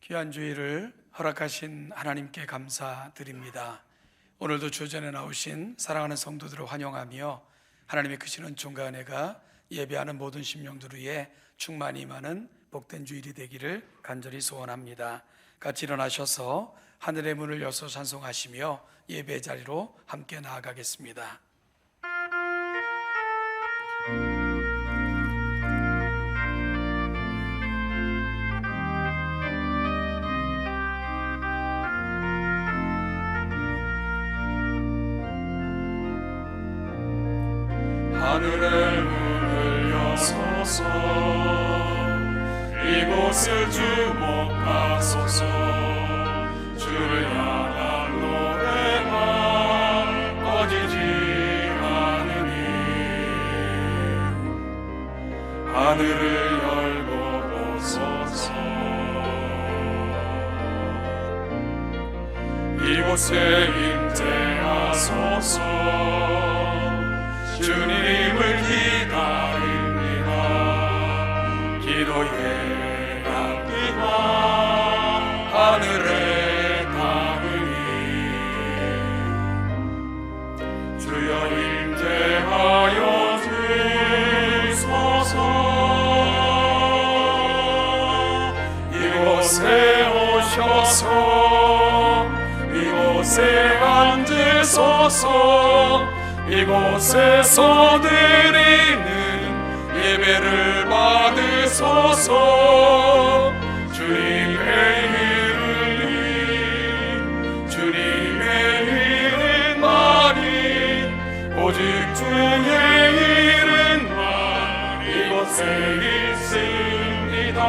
귀한 주일을 허락하신 하나님께 감사드립니다. 오늘도 주전에 나오신 사랑하는 성도들을 환영하며 하나님의 크신 은총과 은혜가 예배하는 모든 심령들 위해 충만히 임하는 복된 주일이 되기를 간절히 소원합니다. 같이 일어나셔서 하늘의 문을 여서 찬송하시며 예배 자리로 함께 나아가겠습니다. 하늘의 문을 여소서, 이곳을 주목하소서. 주를 향한 노래가 꺼지지 않으니 하늘을 열고 보소서. 이곳에 임재하소서. 주님을 기다립니다. 기도의 향기가 하늘에 닿으니 주여 임재하여 주소서. 이곳에 오셔서 이곳에 앉으소서. 이곳에서 드리는 예배를 받으소서. 주님의 일은 많이, 오직 주의 일은 이곳에 있습니다.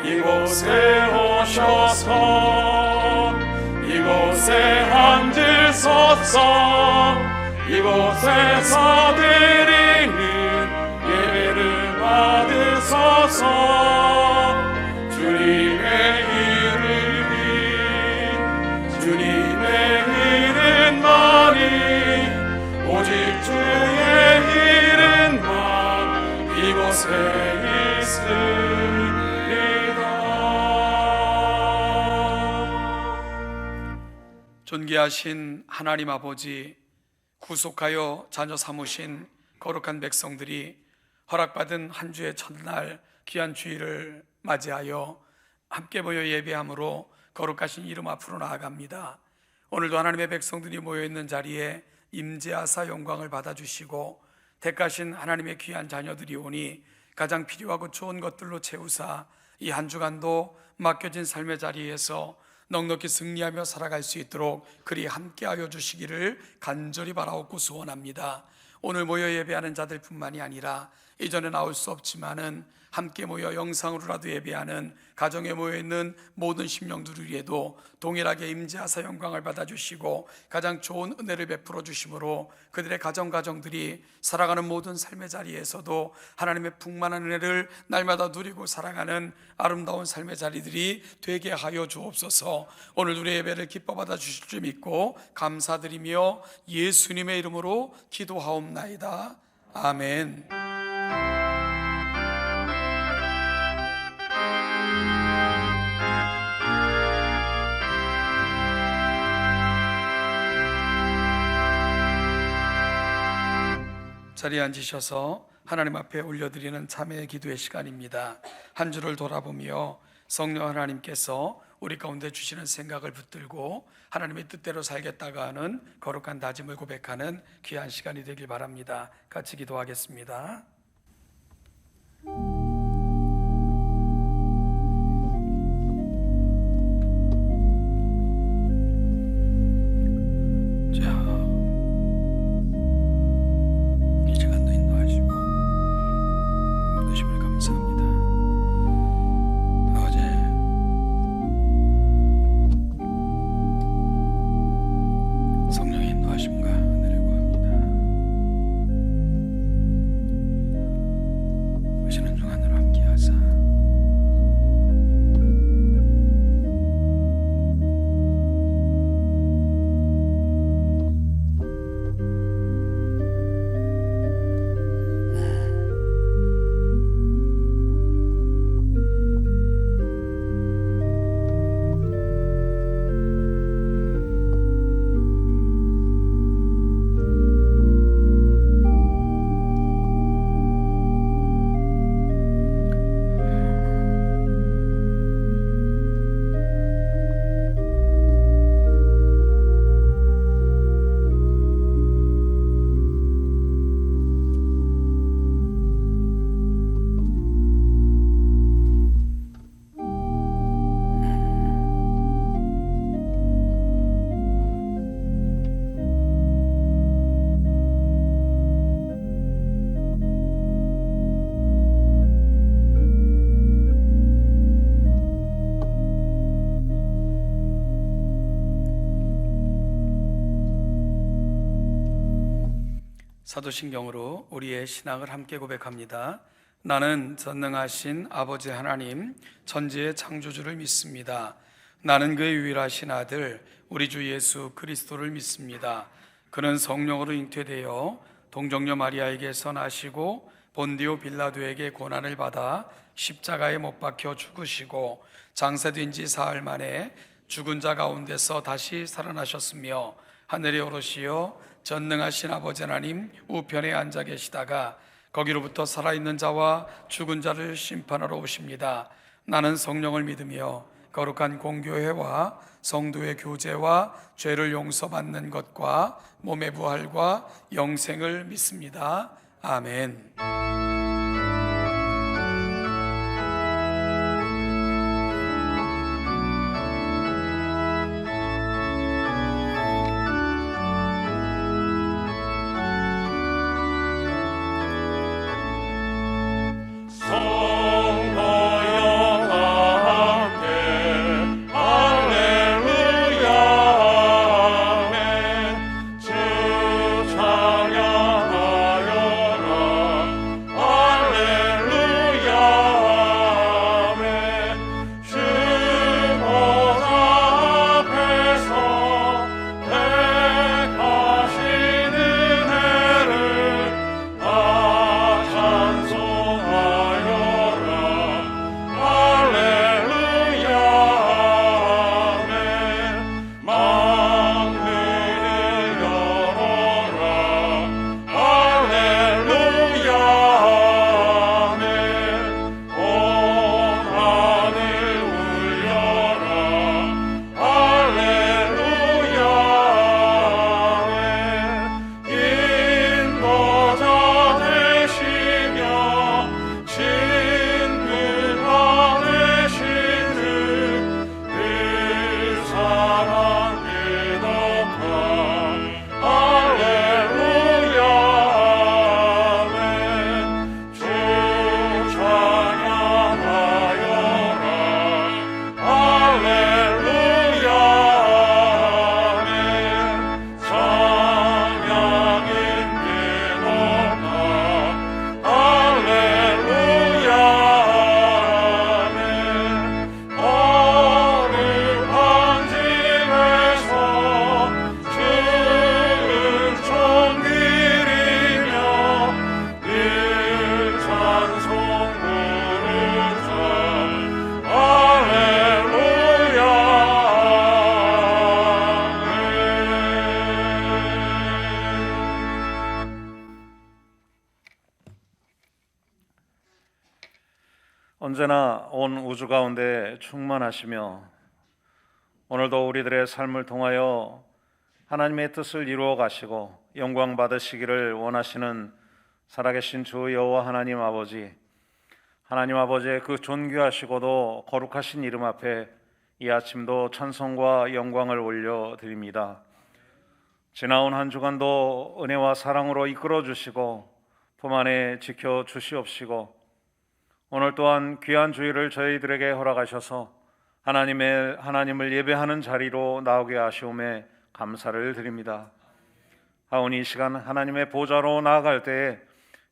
이곳에 오셔서 이곳에 앉으소서. 이곳에서 드리는 예배를 받으소서. 주님의 일은 많이, 오직 주의 일은 이곳에 있습니다. 존귀하신 하나님 아버지, 구속하여 자녀 삼으신 거룩한 백성들이 허락받은 한 주의 첫날 귀한 주일을 맞이하여 함께 모여 예배함으로 거룩하신 이름 앞으로 나아갑니다. 오늘도 하나님의 백성들이 모여있는 자리에 임재하사 영광을 받아주시고 택하신 하나님의 귀한 자녀들이 오니 가장 필요하고 좋은 것들로 채우사 이 한 주간도 맡겨진 삶의 자리에서 넉넉히 승리하며 살아갈 수 있도록 그리 함께하여 주시기를 간절히 바라옵고 소원합니다. 오늘 모여 예배하는 자들뿐만이 아니라 이전에 나올 수 없지만은 함께 모여 영상으로라도 예배하는 가정에 모여있는 모든 심령들 위에도 동일하게 임재하사 영광을 받아주시고 가장 좋은 은혜를 베풀어 주심으로 그들의 가정들이 살아가는 모든 삶의 자리에서도 하나님의 풍만한 은혜를 날마다 누리고 살아가는 아름다운 삶의 자리들이 되게 하여 주옵소서. 오늘 우리 예배를 기뻐 받아 주실 줄 믿고 감사드리며 예수님의 이름으로 기도하옵나이다. 아멘. 자리에 앉으셔서 하나님 앞에 올려드리는 참회의 기도의 시간입니다. 한 주를 돌아보며 성령 하나님께서 우리 가운데 주시는 생각을 붙들고 하나님의 뜻대로 살겠다가 하는 거룩한 다짐을 고백하는 귀한 시간이 되길 바랍니다. 같이 기도하겠습니다. 사도신경으로 우리의 신앙을 함께 고백합니다. 나는 전능하신 아버지 하나님, 천지의 창조주를 믿습니다. 나는 그의 유일하신 아들, 우리 주 예수 그리스도를 믿습니다. 그는 성령으로 잉태되어 동정녀 마리아에게서 나시고 본디오 빌라도에게 고난을 받아 십자가에 못 박혀 죽으시고 장사된 지 사흘 만에 죽은 자 가운데서 다시 살아나셨으며 하늘에 오르시어 전능하신 아버지 하나님 우편에 앉아 계시다가 거기로부터 살아있는 자와 죽은 자를 심판하러 오십니다. 나는 성령을 믿으며 거룩한 공교회와 성도의 교제와 죄를 용서받는 것과 몸의 부활과 영생을 믿습니다. 아멘. 언제나 온 우주 가운데 충만하시며 오늘도 우리들의 삶을 통하여 하나님의 뜻을 이루어 가시고 영광 받으시기를 원하시는 살아계신 주 여호와 하나님 아버지, 하나님 아버지의 그 존귀하시고도 거룩하신 이름 앞에 이 아침도 찬송과 영광을 올려드립니다. 지나온 한 주간도 은혜와 사랑으로 이끌어 주시고 품 안에 지켜 주시옵시고 오늘 또한 귀한 주일을 저희들에게 허락하셔서 하나님을 예배하는 자리로 나오게 하시오매 감사를 드립니다. 하오니 이 시간 하나님의 보좌로 나아갈 때에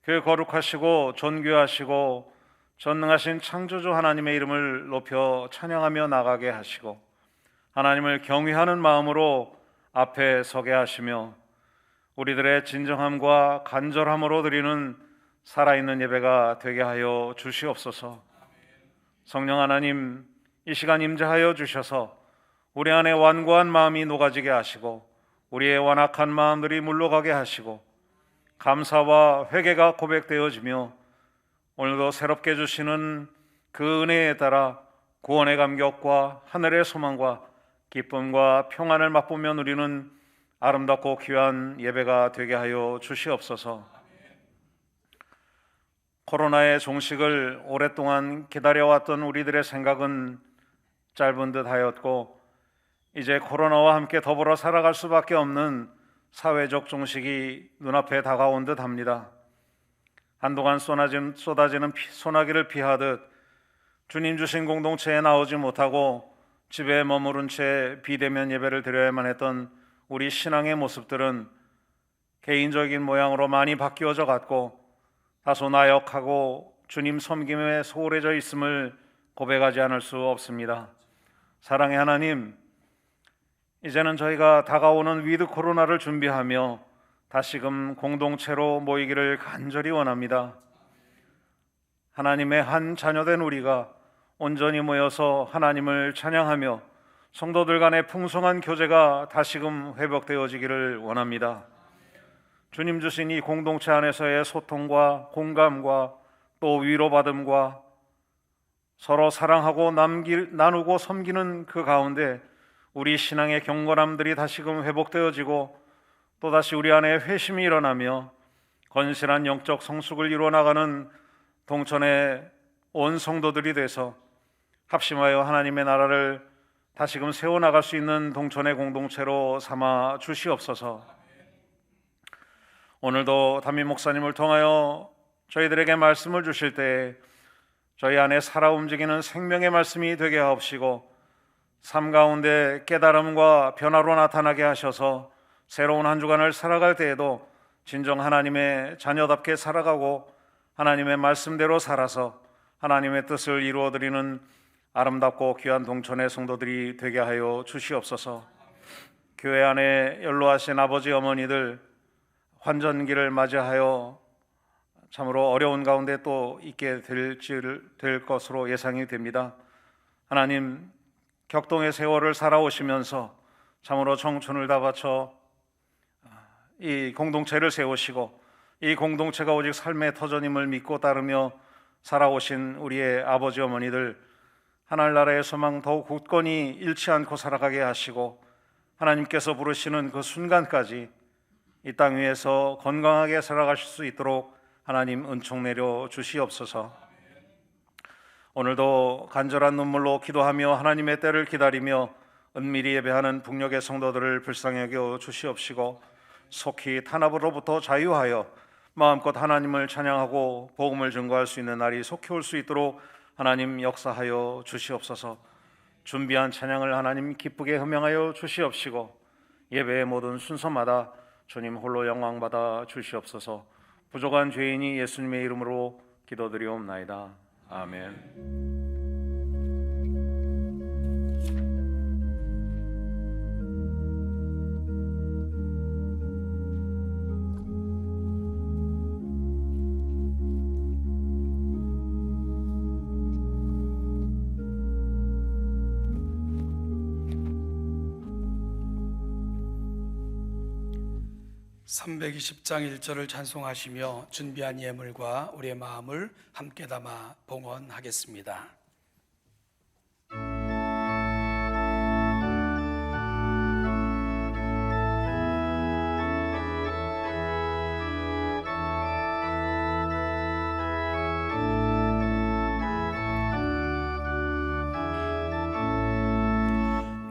그 거룩하시고 존귀하시고 전능하신 창조주 하나님의 이름을 높여 찬양하며 나가게 하시고 하나님을 경외하는 마음으로 앞에 서게 하시며 우리들의 진정함과 간절함으로 드리는 살아있는 예배가 되게 하여 주시옵소서. 성령 하나님, 이 시간 임재하여 주셔서 우리 안에 완고한 마음이 녹아지게 하시고 우리의 완악한 마음들이 물러가게 하시고 감사와 회개가 고백되어지며 오늘도 새롭게 주시는 그 은혜에 따라 구원의 감격과 하늘의 소망과 기쁨과 평안을 맛보며 누리는 아름답고 귀한 예배가 되게 하여 주시옵소서. 코로나의 종식을 오랫동안 기다려왔던 우리들의 생각은 짧은 듯 하였고 이제 코로나와 함께 더불어 살아갈 수밖에 없는 사회적 종식이 눈앞에 다가온 듯 합니다. 한동안 쏟아지는 소나기를 피하듯 주님 주신 공동체에 나오지 못하고 집에 머무른 채 비대면 예배를 드려야만 했던 우리 신앙의 모습들은 개인적인 모양으로 많이 바뀌어져 갔고 다소 나역하고 주님 섬김에 소홀해져 있음을 고백하지 않을 수 없습니다. 사랑의 하나님, 이제는 저희가 다가오는 위드 코로나를 준비하며 다시금 공동체로 모이기를 간절히 원합니다. 하나님의 한 자녀된 우리가 온전히 모여서 하나님을 찬양하며 성도들 간의 풍성한 교제가 다시금 회복되어지기를 원합니다. 주님 주신 이 공동체 안에서의 소통과 공감과 또 위로받음과 서로 사랑하고 나누고 섬기는 그 가운데 우리 신앙의 경건함들이 다시금 회복되어지고 또다시 우리 안에 회심이 일어나며 건실한 영적 성숙을 이루어나가는 동천의 온 성도들이 돼서 합심하여 하나님의 나라를 다시금 세워나갈 수 있는 동천의 공동체로 삼아 주시옵소서. 오늘도 담임 목사님을 통하여 저희들에게 말씀을 주실 때 저희 안에 살아 움직이는 생명의 말씀이 되게 하옵시고 삶 가운데 깨달음과 변화로 나타나게 하셔서 새로운 한 주간을 살아갈 때에도 진정 하나님의 자녀답게 살아가고 하나님의 말씀대로 살아서 하나님의 뜻을 이루어드리는 아름답고 귀한 동천의 성도들이 되게 하여 주시옵소서. 교회 안에 연로하신 아버지 어머니들 환전기를 맞이하여 참으로 어려운 가운데 또 있게 될 것으로 예상이 됩니다. 하나님, 격동의 세월을 살아오시면서 참으로 청춘을 다 바쳐 이 공동체를 세우시고 이 공동체가 오직 삶의 터전임을 믿고 따르며 살아오신 우리의 아버지 어머니들, 하늘나라의 소망 더욱 굳건히 잃지 않고 살아가게 하시고 하나님께서 부르시는 그 순간까지 이 땅 위에서 건강하게 살아가실 수 있도록 하나님 은총 내려 주시옵소서. 오늘도 간절한 눈물로 기도하며 하나님의 때를 기다리며 은밀히 예배하는 북녘의 성도들을 불쌍히 여겨 주시옵시고 속히 탄압으로부터 자유하여 마음껏 하나님을 찬양하고 복음을 증거할 수 있는 날이 속히 올 수 있도록 하나님 역사하여 주시옵소서. 준비한 찬양을 하나님 기쁘게 음향하여 주시옵시고 예배의 모든 순서마다 주님 홀로 영광 받아 주시옵소서. 부족한 죄인이 예수님의 이름으로 기도드리옵나이다. 아멘. (320장) 1절을 찬송하시며 준비한 예물과 우리의 마음을 함께 담아 봉헌하겠습니다.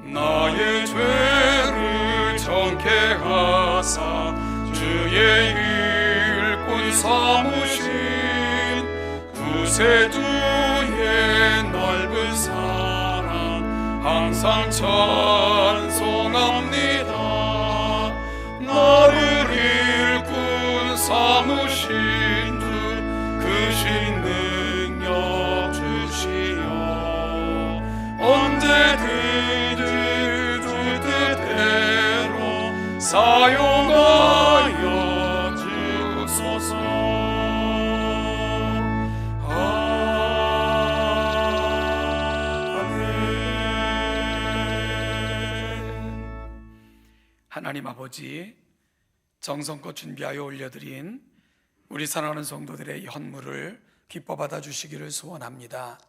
나의 죄를 정케 하사 주의 일꾼 삼으신 구세주의 넓은 사랑 항상 찬송합니다. 나를 일꾼 삼으신 주 크신 능력 주시어 언제든지 주 뜻대로 사용하여 주소서. 아멘. 하나님 아버지, 정성껏 준비하여 올려드린 우리 사랑하는 성도들의 헌물을 기뻐 받아주시기를 소원합니다.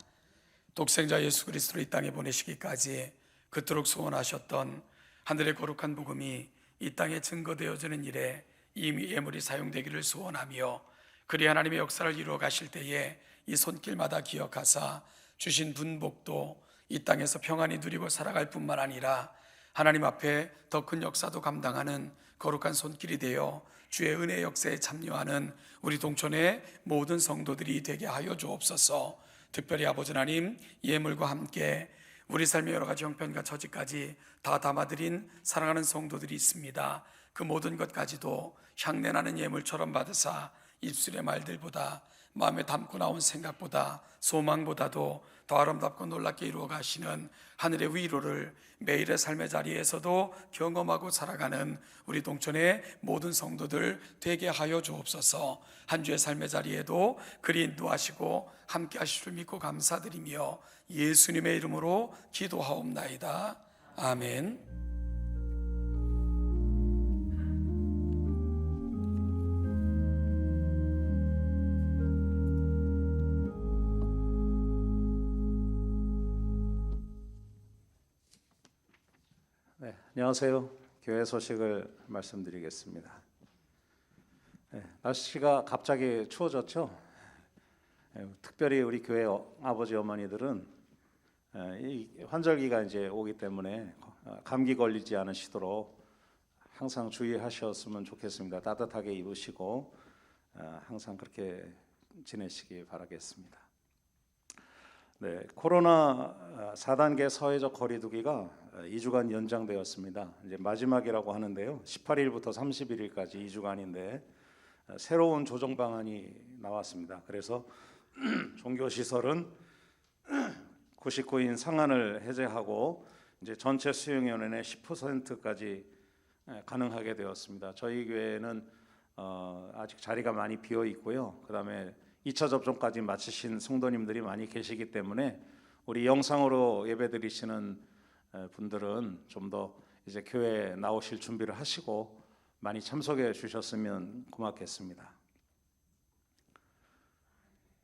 독생자 예수 그리스도를 이 땅에 보내시기까지 그토록 소원하셨던 하늘의 거룩한 복음이 이 땅에 증거되어지는 일에 이 예물이 사용되기를 소원하며 그리 하나님의 역사를 이루어 가실 때에 이 손길마다 기억하사 주신 분복도 이 땅에서 평안히 누리고 살아갈 뿐만 아니라 하나님 앞에 더 큰 역사도 감당하는 거룩한 손길이 되어 주의 은혜 역사에 참여하는 우리 동촌의 모든 성도들이 되게 하여 주옵소서. 특별히 아버지 하나님, 예물과 함께 우리 삶의 여러 가지 형편과 처지까지 다 담아드린 사랑하는 성도들이 있습니다. 그 모든 것까지도 향내나는 예물처럼 받으사 입술의 말들보다 마음에 담고 나온 생각보다 소망보다도 더 아름답고 놀랍게 이루어 가시는 하늘의 위로를 매일의 삶의 자리에서도 경험하고 살아가는 우리 동천의 모든 성도들 되게 하여 주옵소서. 한 주의 삶의 자리에도 그리 인도하시고 함께 하실 줄 믿고 감사드리며 예수님의 이름으로 기도하옵나이다. 아멘. 네, 안녕하세요. 교회 소식을 말씀드리겠습니다. 날씨가 갑자기 추워졌죠. 특별히 우리 교회 아버지 어머니들은 이 환절기가 이제 오기 때문에 감기 걸리지 않으시도록 항상 주의하셨으면 좋겠습니다. 따뜻하게 입으시고 항상 그렇게 지내시기 바라겠습니다. 네, 코로나 4단계 사회적 거리두기가 2주간 연장되었습니다. 이제 마지막이라고 하는데요. 18일부터 31일까지 2주간인데 새로운 조정 방안이 나왔습니다. 그래서 종교 시설은 99인 상한을 해제하고 이제 전체 수용 인원의 10%까지 가능하게 되었습니다. 저희 교회는 아직 자리가 많이 비어 있고요. 그다음에 2차 접종까지 마치신 성도님들이 많이 계시기 때문에 우리 영상으로 예배드리시는 분들은 좀 더 이제 교회에 나오실 준비를 하시고 많이 참석해 주셨으면 고맙겠습니다.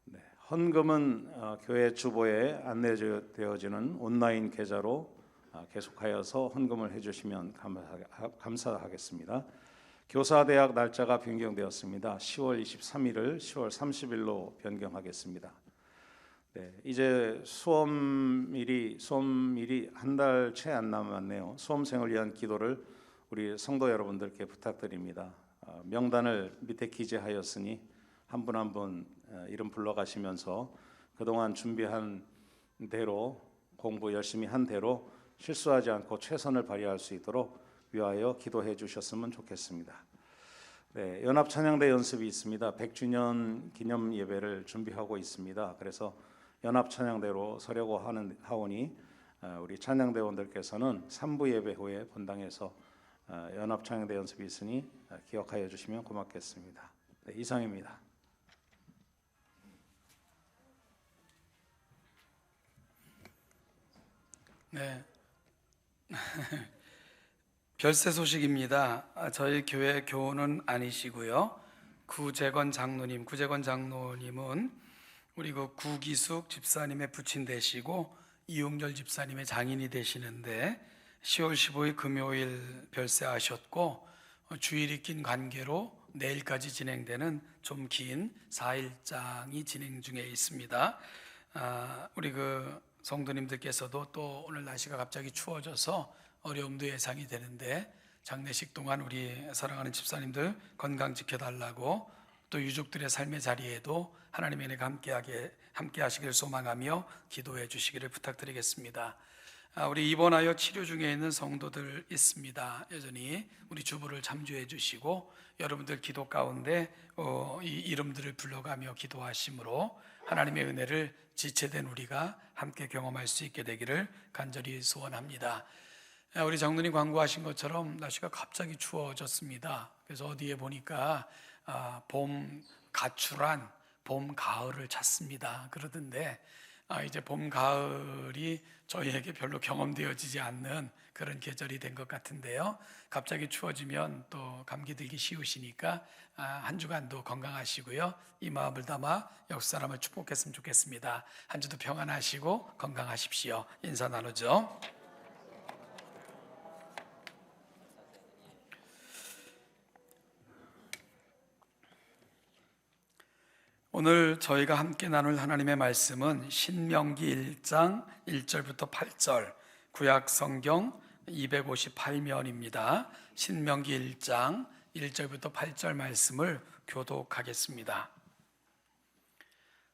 네, 헌금은 교회 주보에 안내되어지는 온라인 계좌로 계속하여서 헌금을 해주시면 감사하겠습니다. 교사대학 날짜가 변경되었습니다. 10월 23일을 10월 30일로 변경하겠습니다. 네, 이제 수험일이 한 달 채 안 남았네요. 수험생을 위한 기도를 우리 성도 여러분들께 부탁드립니다. 명단을 밑에 기재하였으니 한 분 한 분 이름 불러가시면서 그동안 준비한 대로 공부 열심히 한 대로 실수하지 않고 최선을 발휘할 수 있도록 위하여 기도해 주셨으면 좋겠습니다. 네, 연합 찬양대 연습이 있습니다. 100주년 기념 예배를 준비하고 있습니다. 그래서 연합 찬양대로 서려고 하오니 우리 찬양대원들께서는 3부 예배 후에 본당에서 연합 찬양대 연습이 있으니 기억하여 주시면 고맙겠습니다. 네, 이상입니다. 네. 별세 소식입니다. 저희 교회 교우는 아니시고요. 구재건 장로님은 우리 그 구기숙 집사님의 부친 되시고 이용절 집사님의 장인이 되시는데 10월 15일 금요일 별세하셨고 주일이 낀 관계로 내일까지 진행되는 좀 긴 4일장이 진행 중에 있습니다. 우리 그 성도님들께서도 또 오늘 날씨가 갑자기 추워져서 어려움도 예상이 되는데 장례식 동안 우리 사랑하는 집사님들 건강 지켜달라고 또 유족들의 삶의 자리에도 하나님의 은혜가 함께 하시길 소망하며 기도해 주시기를 부탁드리겠습니다. 우리 입원하여 치료 중에 있는 성도들 있습니다. 여전히 우리 주부를 참조해 주시고 여러분들 기도 가운데 이 이름들을 불러가며 기도하심으로 하나님의 은혜를 지체된 우리가 함께 경험할 수 있게 되기를 간절히 소원합니다. 우리 장로님 광고하신 것처럼 날씨가 갑자기 추워졌습니다. 그래서 어디에 보니까 봄 가출한 봄 가을을 찾습니다 그러던데 이제 봄 가을이 저희에게 별로 경험되어지지 않는 그런 계절이 된 것 같은데요. 갑자기 추워지면 또 감기 들기 쉬우시니까 한 주간도 건강하시고요. 이 마음을 담아 옆 사람을 축복했으면 좋겠습니다. 한 주도 평안하시고 건강하십시오. 인사 나누죠. 오늘 저희가 함께 나눌 하나님의 말씀은 신명기 1장 1절부터 8절 구약 성경 258면입니다. 신명기 1장 1절부터 8절 말씀을 교독하겠습니다.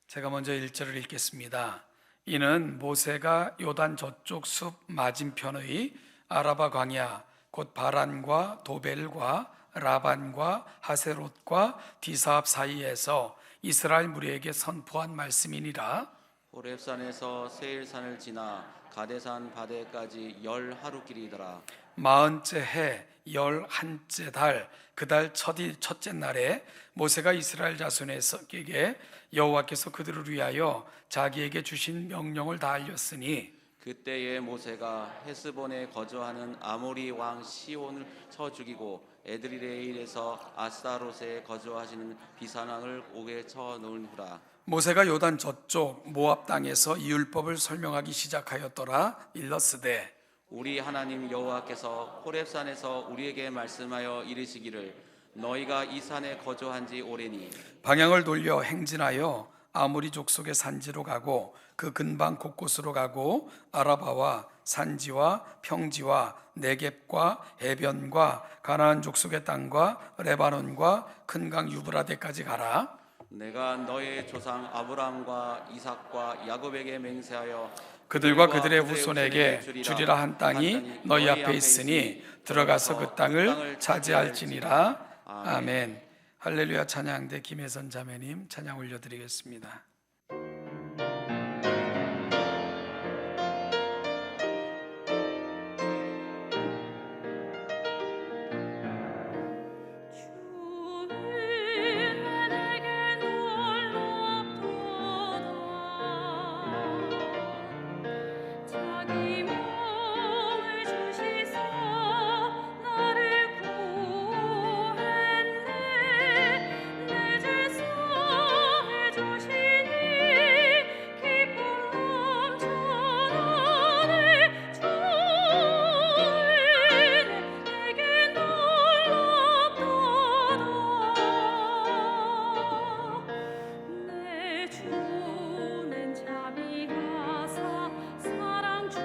제가 먼저 1절을 읽겠습니다. 이는 모세가 요단 저쪽 숲 맞은편의 아라바 광야 곧 바란과 도벨과 라반과 하세롯과 디사압 사이에서 이스라엘 무리에게 선포한 말씀이니라. 호렙산에서 세일산을 지나 가데산 바데까지 10하루길이더라. 40째 해 11째 달 그 달 첫째 날에 모세가 이스라엘 자손에게 여호와께서 그들을 위하여 자기에게 주신 명령을 다 알렸으니 그때에 모세가 헤스본에 거주하는 아모리 왕 시온을 쳐 죽이고 에드리레일에서 아스타롯에 거주하시는 비산왕을 옥에 쳐 놓은 후라. 모세가 요단 저쪽 모압 땅에서 이 율법을 설명하기 시작하였더라. 일러스되 우리 하나님 여호와께서 호렙산에서 우리에게 말씀하여 이르시기를 너희가 이 산에 거주한 지 오래니 방향을 돌려 행진하여 아모리 족속의 산지로 가고 그 근방 곳곳으로 가고 아라바와 산지와 평지와 네겝과 해변과 가나안 족속의 땅과 레바논과 큰 강 유브라데까지 가라. 내가 너의 조상 아브라함과 이삭과 야곱에게 맹세하여 그들과 그들의 후손에게 주리라 한 땅이 너희 앞에 있으니 들어가서 그 땅을 차지할지니라. 아멘. 할렐루야. 찬양대 김혜선 자매님 찬양 올려드리겠습니다. 주는 자비하사 사랑 주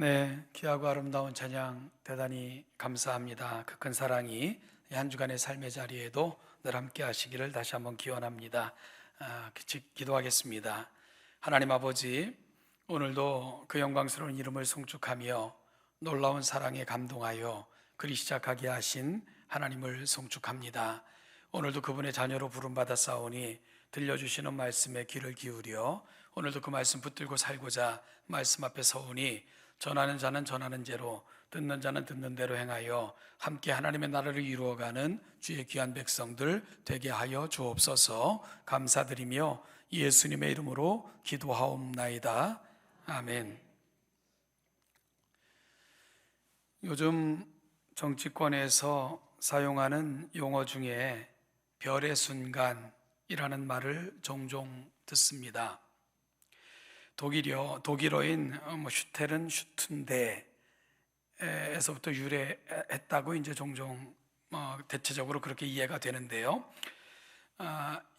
네, 귀하고 아름다운 찬양 대단히 감사합니다. 그 큰 사랑이 한 주간의 삶의 자리에도 늘 함께 하시기를 다시 한번 기원합니다. 기도하겠습니다. 하나님 아버지, 오늘도 그 영광스러운 이름을 송축하며 놀라운 사랑에 감동하여 그리 시작하게 하신 하나님을 송축합니다. 오늘도 그분의 자녀로 부름받아 싸우니 들려주시는 말씀에 귀를 기울여 오늘도 그 말씀 붙들고 살고자 말씀 앞에 서오니 전하는 자는 전하는 대로, 듣는 자는 듣는 대로 행하여 함께 하나님의 나라를 이루어가는 주의 귀한 백성들 되게 하여 주옵소서. 감사드리며 예수님의 이름으로 기도하옵나이다. 아멘. 요즘 정치권에서 사용하는 용어 중에 별의 순간이라는 말을 종종 듣습니다. 독일어인 슈텔은 슈툰데에서부터 유래했다고 이제 종종 대체적으로 그렇게 이해가 되는데요.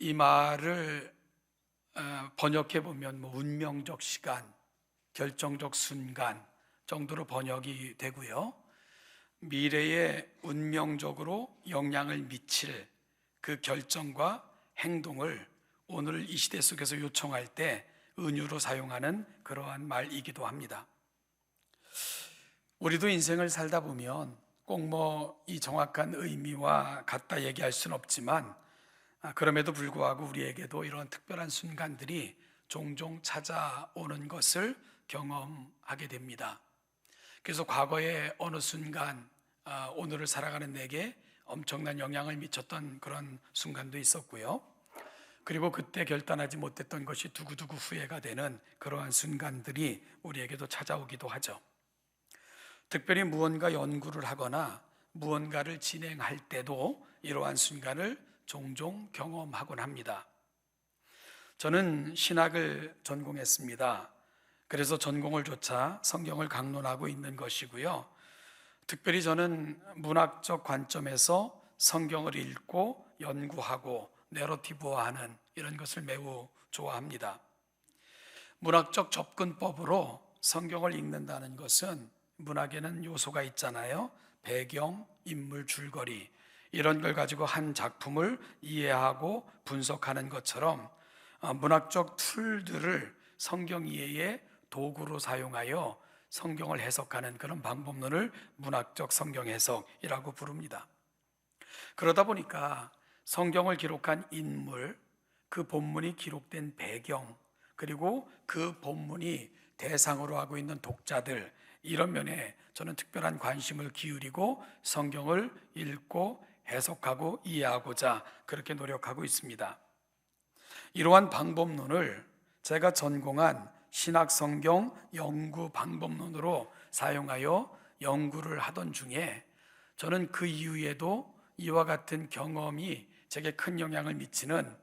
이 말을 번역해 보면 운명적 시간, 결정적 순간 정도로 번역이 되고요. 미래에 운명적으로 영향을 미칠 그 결정과 행동을 오늘 이 시대 속에서 요청할 때 은유로 사용하는 그러한 말이기도 합니다. 우리도 인생을 살다 보면 꼭 이 정확한 의미와 같다 얘기할 수는 없지만 그럼에도 불구하고 우리에게도 이런 특별한 순간들이 종종 찾아오는 것을 경험하게 됩니다. 그래서 과거의 어느 순간 오늘을 살아가는 내게 엄청난 영향을 미쳤던 그런 순간도 있었고요. 그리고 그때 결단하지 못했던 것이 두고두고 후회가 되는 그러한 순간들이 우리에게도 찾아오기도 하죠. 특별히 무언가 연구를 하거나 무언가를 진행할 때도 이러한 순간을 종종 경험하곤 합니다. 저는 신학을 전공했습니다. 그래서 전공을 조차 성경을 강론하고 있는 것이고요. 특별히 저는 문학적 관점에서 성경을 읽고 연구하고 내러티브화하는 이런 것을 매우 좋아합니다. 문학적 접근법으로 성경을 읽는다는 것은 문학에는 요소가 있잖아요. 배경, 인물, 줄거리 이런 걸 가지고 한 작품을 이해하고 분석하는 것처럼 문학적 툴들을 성경 이해의 도구로 사용하여 성경을 해석하는 그런 방법론을 문학적 성경 해석이라고 부릅니다. 그러다 보니까 성경을 기록한 인물, 그 본문이 기록된 배경, 그리고 그 본문이 대상으로 하고 있는 독자들, 이런 면에 저는 특별한 관심을 기울이고 성경을 읽고 해석하고 이해하고자 그렇게 노력하고 있습니다. 이러한 방법론을 제가 전공한 신학성경 연구 방법론으로 사용하여 연구를 하던 중에 저는 그 이후에도 이와 같은 경험이 제게 큰 영향을 미치는,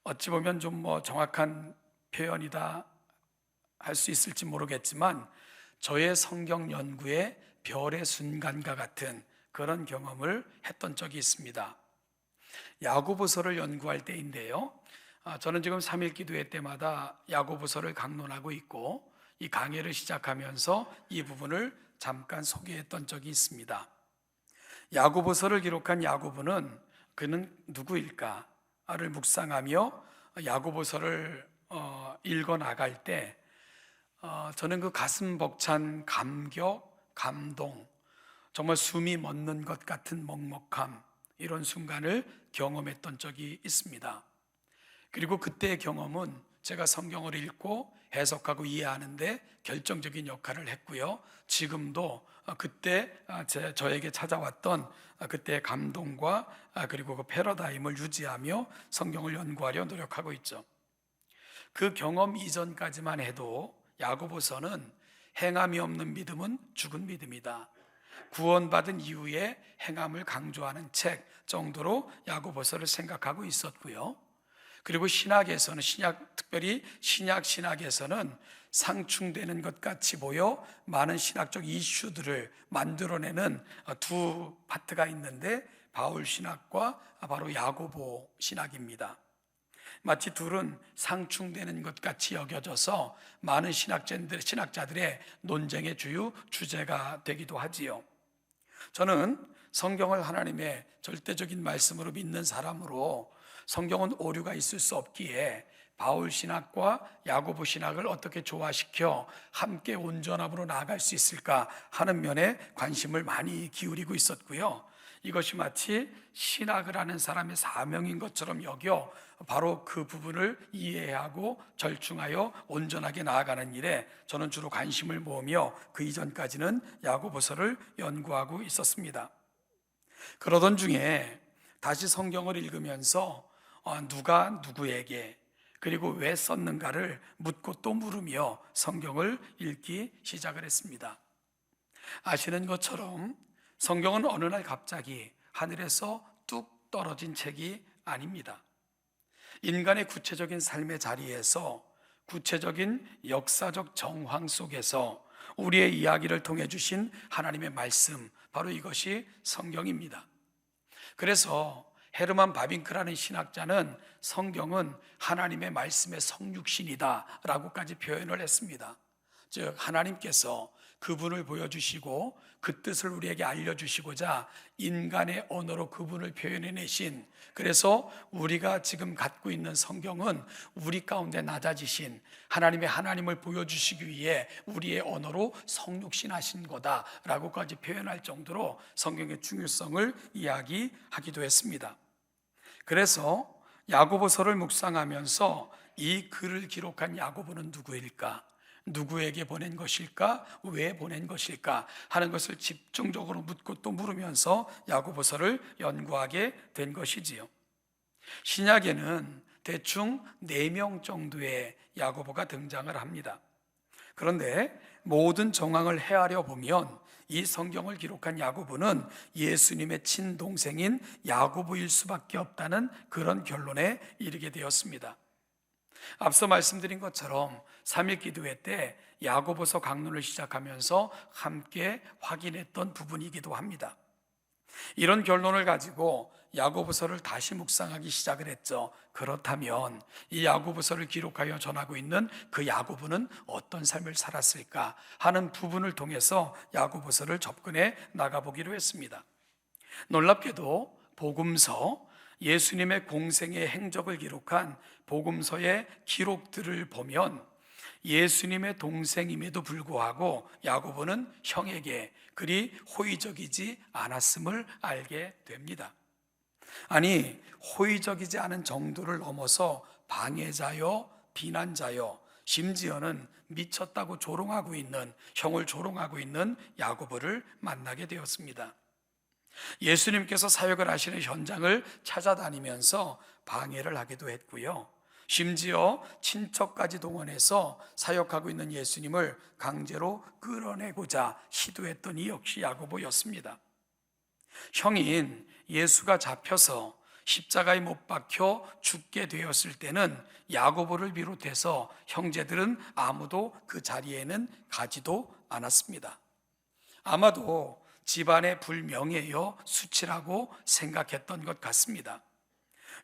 어찌 보면 좀 정확한 표현이다 할 수 있을지 모르겠지만 저의 성경 연구의 별의 순간과 같은 그런 경험을 했던 적이 있습니다. 야고보서를 연구할 때인데요. 저는 지금 3일 기도회 때마다 야고보서를 강론하고 있고 이 강해를 시작하면서 이 부분을 잠깐 소개했던 적이 있습니다. 야고보서를 기록한 야고보는 그는 누구일까를 묵상하며 야고보서를 읽어 나갈 때 저는 그 가슴 벅찬 감격, 감동, 정말 숨이 멎는 것 같은 먹먹함, 이런 순간을 경험했던 적이 있습니다. 그리고 그때의 경험은 제가 성경을 읽고 해석하고 이해하는데 결정적인 역할을 했고요. 지금도 그때 저에게 찾아왔던 그때의 감동과 그리고 그 패러다임을 유지하며 성경을 연구하려 노력하고 있죠. 그 경험 이전까지만 해도 야고보서는 행함이 없는 믿음은 죽은 믿음이다, 구원받은 이후에 행함을 강조하는 책 정도로 야고보서를 생각하고 있었고요. 그리고 신학에서는 특별히 신학에서는 상충되는 것 같이 보여 많은 신학적 이슈들을 만들어내는 두 파트가 있는데 바울 신학과 바로 야고보 신학입니다. 마치 둘은 상충되는 것 같이 여겨져서 많은 신학자들의 논쟁의 주제가 되기도 하지요. 저는 성경을 하나님의 절대적인 말씀으로 믿는 사람으로 성경은 오류가 있을 수 없기에 바울 신학과 야고보 신학을 어떻게 조화시켜 함께 온전함으로 나아갈 수 있을까 하는 면에 관심을 많이 기울이고 있었고요. 이것이 마치 신학을 하는 사람의 사명인 것처럼 여겨 바로 그 부분을 이해하고 절충하여 온전하게 나아가는 일에 저는 주로 관심을 모으며 그 이전까지는 야고보서를 연구하고 있었습니다. 그러던 중에 다시 성경을 읽으면서 누가 누구에게 그리고 왜 썼는가를 묻고 또 물으며 성경을 읽기 시작을 했습니다. 아시는 것처럼 성경은 어느 날 갑자기 하늘에서 뚝 떨어진 책이 아닙니다. 인간의 구체적인 삶의 자리에서 구체적인 역사적 정황 속에서 우리의 이야기를 통해 주신 하나님의 말씀, 바로 이것이 성경입니다. 그래서 헤르만 바빙크라는 신학자는 성경은 하나님의 말씀의 성육신이다 라고까지 표현을 했습니다. 즉 하나님께서 그분을 보여주시고 그 뜻을 우리에게 알려주시고자 인간의 언어로 그분을 표현해내신, 그래서 우리가 지금 갖고 있는 성경은 우리 가운데 낮아지신 하나님을 보여주시기 위해 우리의 언어로 성육신하신 거다라고까지 표현할 정도로 성경의 중요성을 이야기하기도 했습니다. 그래서 야고보서를 묵상하면서 이 글을 기록한 야고보는 누구일까? 누구에게 보낸 것일까? 왜 보낸 것일까? 하는 것을 집중적으로 묻고 또 물으면서 야고보서를 연구하게 된 것이지요. 신약에는 대충 4명 정도의 야고보가 등장을 합니다. 그런데 모든 정황을 헤아려 보면 이 성경을 기록한 야고보는 예수님의 친동생인 야고보일 수밖에 없다는 그런 결론에 이르게 되었습니다. 앞서 말씀드린 것처럼 3일 기도회 때 야고보서 강론을 시작하면서 함께 확인했던 부분이기도 합니다. 이런 결론을 가지고 야고보서를 다시 묵상하기 시작을 했죠. 그렇다면 이 야고보서를 기록하여 전하고 있는 그 야고보는 어떤 삶을 살았을까 하는 부분을 통해서 야고보서를 접근해 나가보기로 했습니다. 놀랍게도 복음서, 예수님의 공생의 행적을 기록한 복음서의 기록들을 보면 예수님의 동생임에도 불구하고 야고보는 형에게 그리 호의적이지 않았음을 알게 됩니다. 아니, 호의적이지 않은 정도를 넘어서 방해자요, 비난자요, 심지어는 미쳤다고 조롱하고 있는, 형을 조롱하고 있는 야고보를 만나게 되었습니다. 예수님께서 사역을 하시는 현장을 찾아다니면서 방해를 하기도 했고요. 심지어 친척까지 동원해서 사역하고 있는 예수님을 강제로 끌어내고자 시도했던 이 역시 야고보였습니다. 형인 예수가 잡혀서 십자가에 못 박혀 죽게 되었을 때는 야고보를 비롯해서 형제들은 아무도 그 자리에는 가지도 않았습니다. 아마도 집안의 불명예여 수치라고 생각했던 것 같습니다.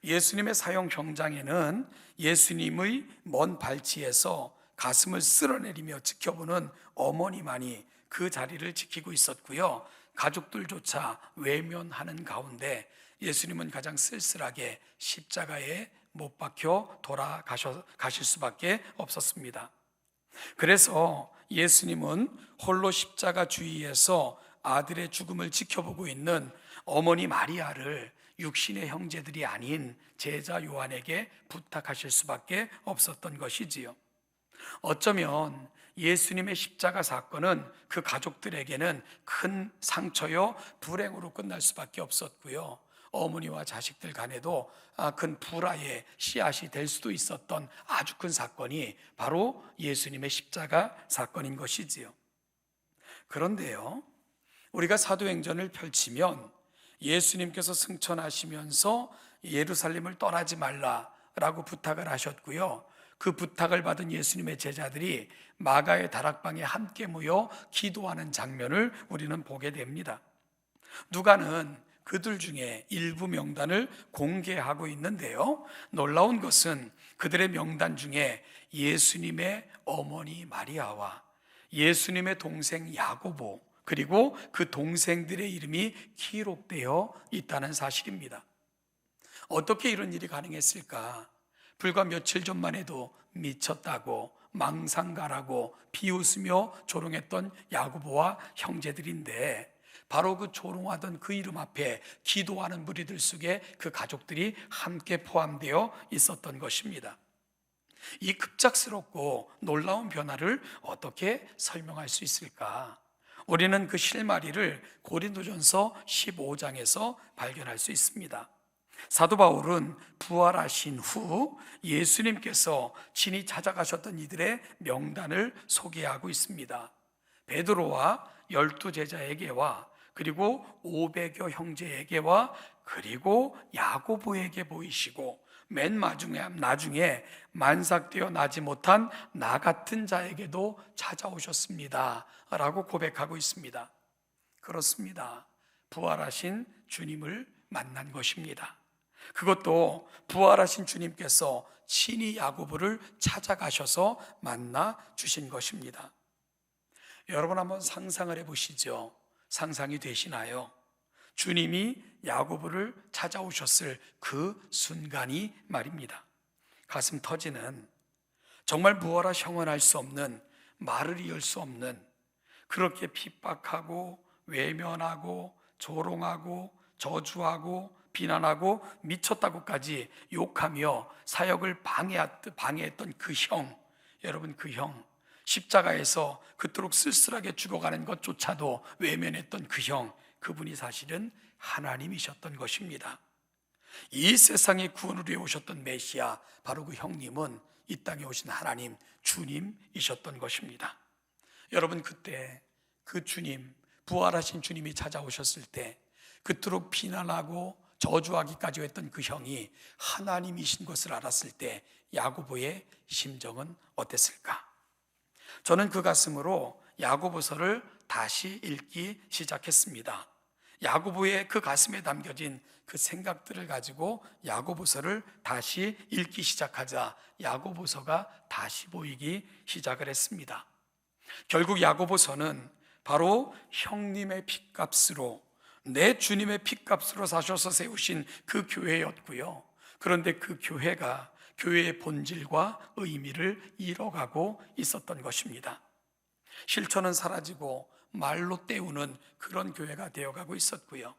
예수님의 사형 현장에는 예수님의 먼 발치에서 가슴을 쓸어내리며 지켜보는 어머니만이 그 자리를 지키고 있었고요. 가족들조차 외면하는 가운데 예수님은 가장 쓸쓸하게 십자가에 못 박혀 돌아가실 수밖에 없었습니다. 그래서 예수님은 홀로 십자가 주위에서 아들의 죽음을 지켜보고 있는 어머니 마리아를 육신의 형제들이 아닌 제자 요한에게 부탁하실 수밖에 없었던 것이지요. 어쩌면 예수님의 십자가 사건은 그 가족들에게는 큰 상처요 불행으로 끝날 수밖에 없었고요. 어머니와 자식들 간에도 큰 불화의 씨앗이 될 수도 있었던 아주 큰 사건이 바로 예수님의 십자가 사건인 것이지요. 그런데요, 우리가 사도행전을 펼치면 예수님께서 승천하시면서 예루살렘을 떠나지 말라라고 부탁을 하셨고요. 그 부탁을 받은 예수님의 제자들이 마가의 다락방에 함께 모여 기도하는 장면을 우리는 보게 됩니다. 누가는 그들 중에 일부 명단을 공개하고 있는데요. 놀라운 것은 그들의 명단 중에 예수님의 어머니 마리아와 예수님의 동생 야고보, 그리고 그 동생들의 이름이 기록되어 있다는 사실입니다. 어떻게 이런 일이 가능했을까? 불과 며칠 전만 해도 미쳤다고 망상가라고 비웃으며 조롱했던 야고보와 형제들인데, 바로 그 조롱하던 그 이름 앞에 기도하는 무리들 속에 그 가족들이 함께 포함되어 있었던 것입니다. 이 급작스럽고 놀라운 변화를 어떻게 설명할 수 있을까? 우리는 그 실마리를 고린도전서 15장에서 발견할 수 있습니다. 사도 바울은 부활하신 후 예수님께서 친히 찾아가셨던 이들의 명단을 소개하고 있습니다. 베드로와 12제자에게와 그리고 500여 형제에게와 그리고 야고보에게 보이시고 맨 나중에 만삭되어 나지 못한 나 같은 자에게도 찾아오셨습니다 라고 고백하고 있습니다. 그렇습니다. 부활하신 주님을 만난 것입니다. 그것도 부활하신 주님께서 친히 야고보를 찾아가셔서 만나 주신 것입니다. 여러분 한번 상상을 해보시죠. 상상이 되시나요? 주님이 야고보를 찾아오셨을 그 순간이 말입니다. 가슴 터지는, 정말 무어라 형언할 수 없는, 말을 이을 수 없는, 그렇게 핍박하고 외면하고 조롱하고 저주하고 비난하고 미쳤다고까지 욕하며 사역을 방해했던 그 형, 여러분 그 형, 십자가에서 그토록 쓸쓸하게 죽어가는 것조차도 외면했던 그 형, 그분이 사실은 하나님이셨던 것입니다. 이 세상에 구원을 위해 오셨던 메시아, 바로 그 형님은 이 땅에 오신 하나님, 주님이셨던 것입니다. 여러분, 그때 그 주님, 부활하신 주님이 찾아오셨을 때 그토록 비난하고 저주하기까지 했던 그 형이 하나님이신 것을 알았을 때 야고보의 심정은 어땠을까? 저는 그 가슴으로 야고보서를 다시 읽기 시작했습니다. 야고보의 그 가슴에 담겨진 그 생각들을 가지고 야고보서를 다시 읽기 시작하자 야고보서가 다시 보이기 시작을 했습니다. 결국 야고보서는 바로 형님의 핏값으로, 내 주님의 핏값으로 사셔서 세우신 그 교회였고요. 그런데 그 교회가 교회의 본질과 의미를 잃어가고 있었던 것입니다. 실천은 사라지고 말로 때우는 그런 교회가 되어가고 있었고요.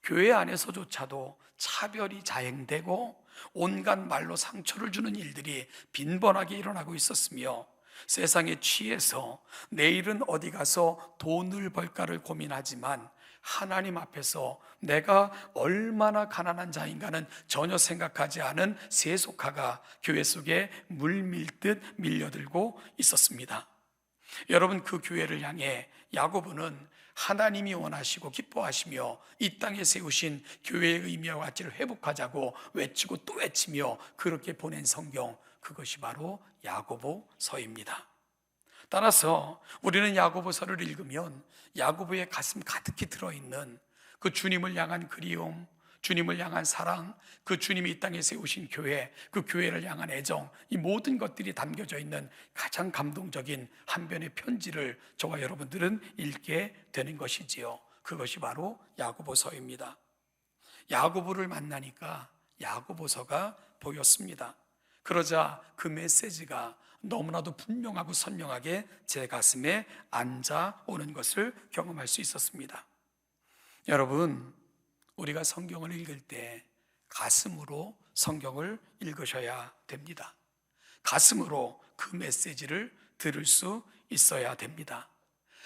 교회 안에서조차도 차별이 자행되고 온갖 말로 상처를 주는 일들이 빈번하게 일어나고 있었으며, 세상에 취해서 내일은 어디 가서 돈을 벌까를 고민하지만 하나님 앞에서 내가 얼마나 가난한 자인가는 전혀 생각하지 않은 세속화가 교회 속에 물밀듯 밀려들고 있었습니다. 여러분, 그 교회를 향해 야고보는 하나님이 원하시고 기뻐하시며 이 땅에 세우신 교회의 의미와 가치를 회복하자고 외치고 또 외치며 그렇게 보낸 성경, 그것이 바로 야고보서입니다. 따라서 우리는 야고보서를 읽으면 야고보의 가슴 가득히 들어있는 그 주님을 향한 그리움, 주님을 향한 사랑, 그 주님이 이 땅에 세우신 교회, 그 교회를 향한 애정, 이 모든 것들이 담겨져 있는 가장 감동적인 한 편의 편지를 저와 여러분들은 읽게 되는 것이지요. 그것이 바로 야고보서입니다. 야고보를 만나니까 야고보서가 보였습니다. 그러자 그 메시지가 너무나도 분명하고 선명하게 제 가슴에 앉아오는 것을 경험할 수 있었습니다. 여러분, 우리가 성경을 읽을 때 가슴으로 성경을 읽으셔야 됩니다. 가슴으로 그 메시지를 들을 수 있어야 됩니다.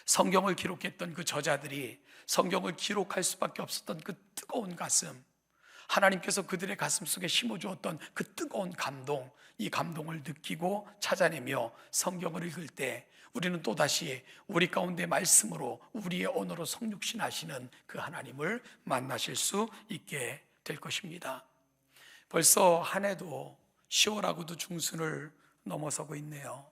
성경을 기록했던 그 저자들이 성경을 기록할 수밖에 없었던 그 뜨거운 가슴, 하나님께서 그들의 가슴 속에 심어주었던 그 뜨거운 감동, 이 감동을 느끼고 찾아내며 성경을 읽을 때 우리는 또다시 우리 가운데 말씀으로 우리의 언어로 성육신하시는 그 하나님을 만나실 수 있게 될 것입니다. 벌써 한 해도 10월하고도 중순을 넘어서고 있네요.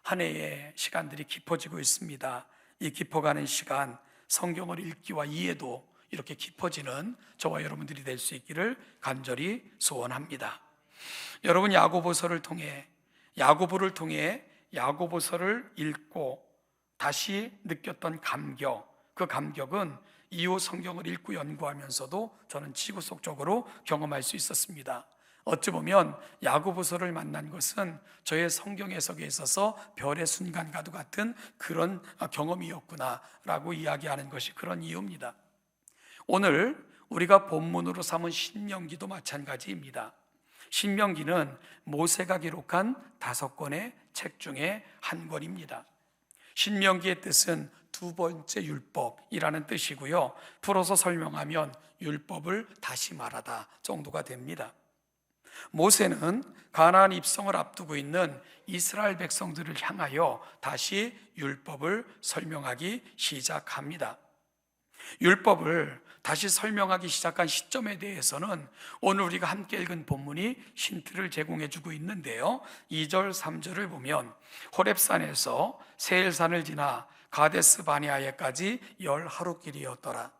한 해의 시간들이 깊어지고 있습니다. 이 깊어가는 시간, 성경을 읽기와 이해도 이렇게 깊어지는 저와 여러분들이 될 수 있기를 간절히 소원합니다. 여러분, 야고보서를 통해 야고보서를 읽고 다시 느꼈던 감격, 그 감격은 이후 성경을 읽고 연구하면서도 저는 지구속적으로 경험할 수 있었습니다. 어찌 보면 야고보서를 만난 것은 저의 성경 해석에 있어서 별의 순간과도 같은 그런 경험이었구나라고 이야기하는 것이 그런 이유입니다. 오늘 우리가 본문으로 삼은 신명기도 마찬가지입니다. 신명기는 모세가 기록한 5권의 책 중에 한 권입니다. 신명기의 뜻은 두 번째 율법이라는 뜻이고요, 풀어서 설명하면 율법을 다시 말하다 정도가 됩니다. 모세는 가나안 입성을 앞두고 있는 이스라엘 백성들을 향하여 다시 율법을 설명하기 시작합니다. 율법을 다시 설명하기 시작한 시점에 대해서는 오늘 우리가 함께 읽은 본문이 힌트를 제공해 주고 있는데요, 2절 3절을 보면 호렙산에서 세일산을 지나 가데스 바네아에까지 10하루길이었더라.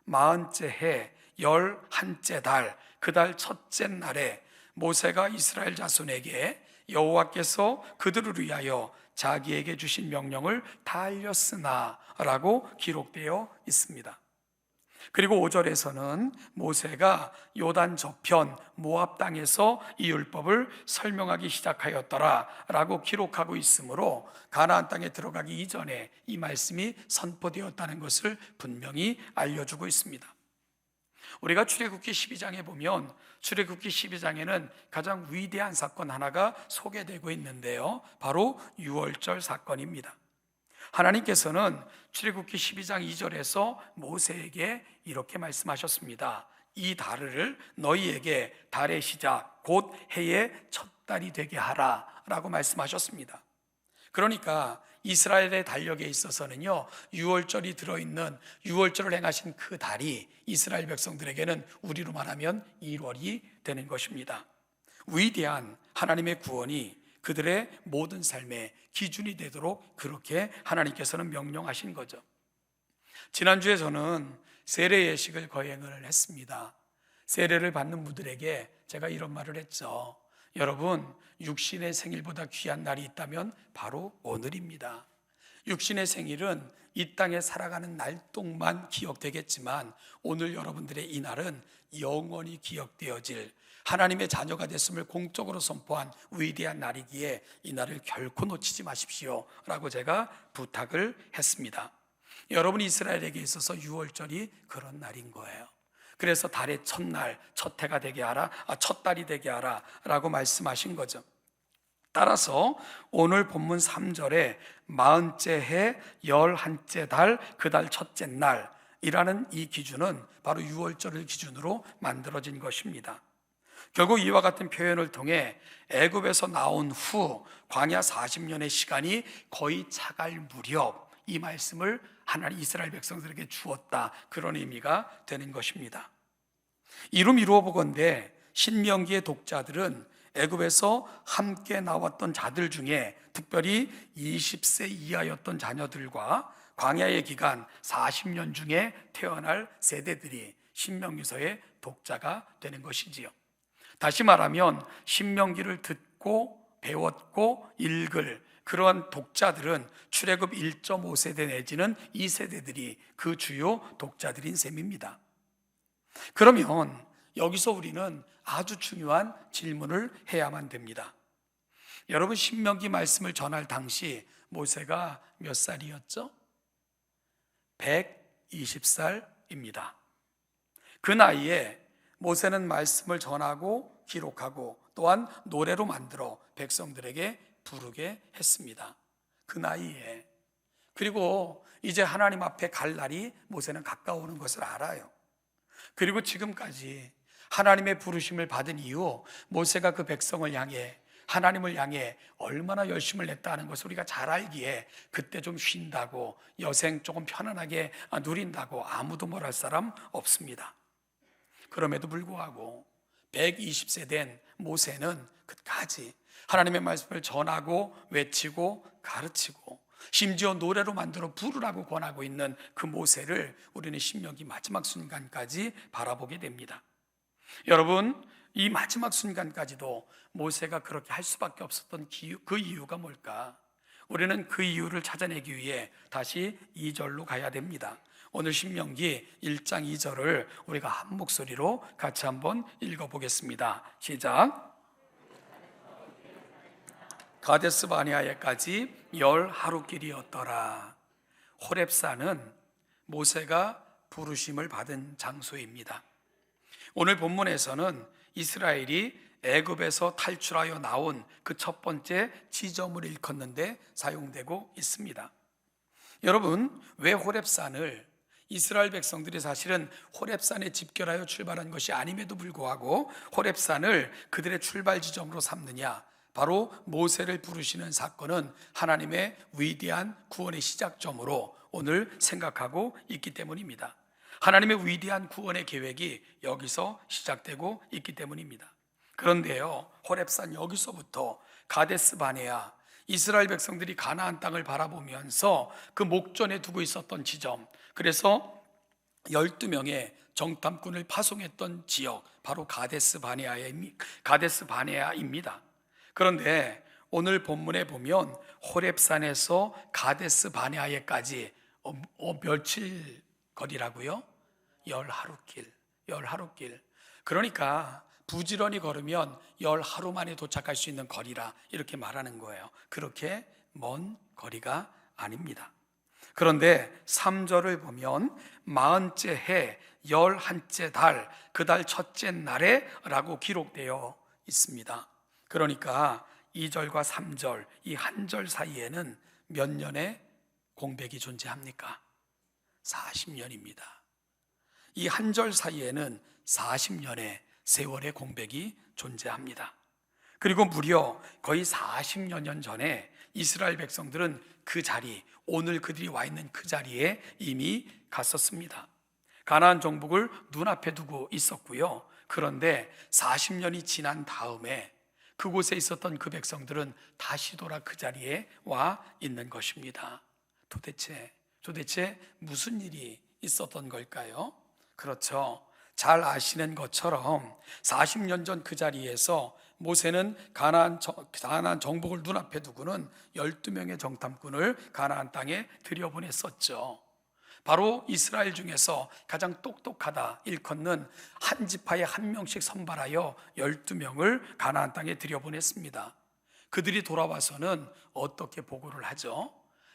40째 해 11째 달 그 달 첫째 날에 모세가 이스라엘 자손에게 여호와께서 그들을 위하여 자기에게 주신 명령을 다 알렸으나 라고 기록되어 있습니다. 그리고 5절에서는 모세가 요단 저편 모압 땅에서 이 율법을 설명하기 시작하였더라 라고 기록하고 있으므로 가나안 땅에 들어가기 이전에 이 말씀이 선포되었다는 것을 분명히 알려주고 있습니다. 우리가 출애굽기 12장에 보면 출애굽기 12장에는 가장 위대한 사건 하나가 소개되고 있는데요, 바로 유월절 사건입니다. 하나님께서는 출애굽기 12장 2절에서 모세에게 이렇게 말씀하셨습니다. 이 달을 너희에게 달의 시작 곧 해의 첫 달이 되게 하라 라고 말씀하셨습니다. 그러니까 이스라엘의 달력에 있어서는요, 유월절이 들어있는 유월절을 행하신 그 달이 이스라엘 백성들에게는 우리로 말하면 1월이 되는 것입니다. 위대한 하나님의 구원이 그들의 모든 삶의 기준이 되도록 그렇게 하나님께서는 명령하신 거죠. 지난주에 저는 세례 예식을 거행을 했습니다. 세례를 받는 분들에게 제가 이런 말을 했죠. 여러분, 육신의 생일보다 귀한 날이 있다면 바로 오늘입니다. 육신의 생일은 이 땅에 살아가는 날 동안 기억되겠지만 오늘 여러분들의 이 날은 영원히 기억되어질 하나님의 자녀가 됐음을 공적으로 선포한 위대한 날이기에 이 날을 결코 놓치지 마십시오 라고 제가 부탁을 했습니다. 여러분, 이스라엘에게 있어서 유월절이 그런 날인 거예요. 그래서 달의 첫날, 첫 해가 되게 하라, 첫 달이 되게 하라 라고 말씀하신 거죠. 따라서 오늘 본문 3절에 40째 해 11째 달 그 달 첫째 날이라는 이 기준은 바로 유월절을 기준으로 만들어진 것입니다. 결국 이와 같은 표현을 통해 애굽에서 나온 후 광야 40년의 시간이 거의 차갈 무렵 이 말씀을 하나님 이스라엘 백성들에게 주었다, 그런 의미가 되는 것입니다. 이름 이루어 보건대 신명기의 독자들은 애굽에서 함께 나왔던 자들 중에 특별히 20세 이하였던 자녀들과 광야의 기간 40년 중에 태어날 세대들이 신명기서의 독자가 되는 것이지요. 다시 말하면 신명기를 듣고 배웠고 읽을 그러한 독자들은 출애굽 1.5세대 내지는 2세대들이 그 주요 독자들인 셈입니다. 그러면 여기서 우리는 아주 중요한 질문을 해야만 됩니다. 여러분, 신명기 말씀을 전할 당시 모세가 몇 살이었죠? 120살입니다. 그 나이에 모세는 말씀을 전하고 기록하고 또한 노래로 만들어 백성들에게 부르게 했습니다. 그 나이에. 그리고 이제 하나님 앞에 갈 날이 모세는 가까워오는 것을 알아요. 그리고 지금까지 하나님의 부르심을 받은 이후 모세가 그 백성을 향해 하나님을 향해 얼마나 열심을 냈다는 것을 우리가 잘 알기에 그때 좀 쉰다고 여생 조금 편안하게 누린다고 아무도 뭘 할 사람 없습니다. 그럼에도 불구하고 120세 된 모세는 끝까지 하나님의 말씀을 전하고 외치고 가르치고 심지어 노래로 만들어 부르라고 권하고 있는 그 모세를 우리는 신명기 마지막 순간까지 바라보게 됩니다. 여러분, 이 마지막 순간까지도 모세가 그렇게 할 수밖에 없었던 그 이유가 뭘까? 우리는 그 이유를 찾아내기 위해 다시 2절로 가야 됩니다. 오늘 신명기 1장 2절을 우리가 한 목소리로 같이 한번 읽어보겠습니다. 시작. 가데스 바네아에까지 10하루길이었더라. 호렙산은 모세가 부르심을 받은 장소입니다. 오늘 본문에서는 이스라엘이 애굽에서 탈출하여 나온 그 첫 번째 지점을 일컫는데 사용되고 있습니다. 여러분, 왜 호렙산을, 이스라엘 백성들이 사실은 호렙산에 집결하여 출발한 것이 아님에도 불구하고 호렙산을 그들의 출발 지점으로 삼느냐? 바로 모세를 부르시는 사건은 하나님의 위대한 구원의 시작점으로 오늘 생각하고 있기 때문입니다. 하나님의 위대한 구원의 계획이 여기서 시작되고 있기 때문입니다. 그런데요, 호렙산 여기서부터 가데스 바네아, 이스라엘 백성들이 가나안 땅을 바라보면서 그 목전에 두고 있었던 지점, 그래서 12명의 정탐꾼을 파송했던 지역, 바로 가데스 바네아입니다. 그런데 오늘 본문에 보면 호렙산에서 가데스 바네아에까지 며칠 거리라고요? 10하루길. 그러니까 부지런히 걸으면 10하루 만에 도착할 수 있는 거리라 이렇게 말하는 거예요. 그렇게 먼 거리가 아닙니다. 그런데 3절을 보면 40째 해 11째 달 그 달 첫째 날에 라고 기록되어 있습니다. 그러니까 2절과 3절 이 한 절 사이에는 몇 년의 공백이 존재합니까? 40년입니다. 이 한 절 사이에는 40년의 세월의 공백이 존재합니다. 그리고 무려 거의 40여 년 전에 이스라엘 백성들은 그 자리, 오늘 그들이 와 있는 그 자리에 이미 갔었습니다. 가나안 정복을 눈앞에 두고 있었고요. 그런데 40년이 지난 다음에 그곳에 있었던 그 백성들은 다시 돌아 그 자리에 와 있는 것입니다. 도대체 무슨 일이 있었던 걸까요? 그렇죠. 잘 아시는 것처럼 40년 전 그 자리에서 모세는 가나안 정복을 눈앞에 두고는 12명의 정탐꾼을 가나안 땅에 들여보냈었죠. 바로 이스라엘 중에서 가장 똑똑하다 일컫는 한 지파에 한 명씩 선발하여 12명을 가나안 땅에 들여보냈습니다. 그들이 돌아와서는 어떻게 보고를 하죠?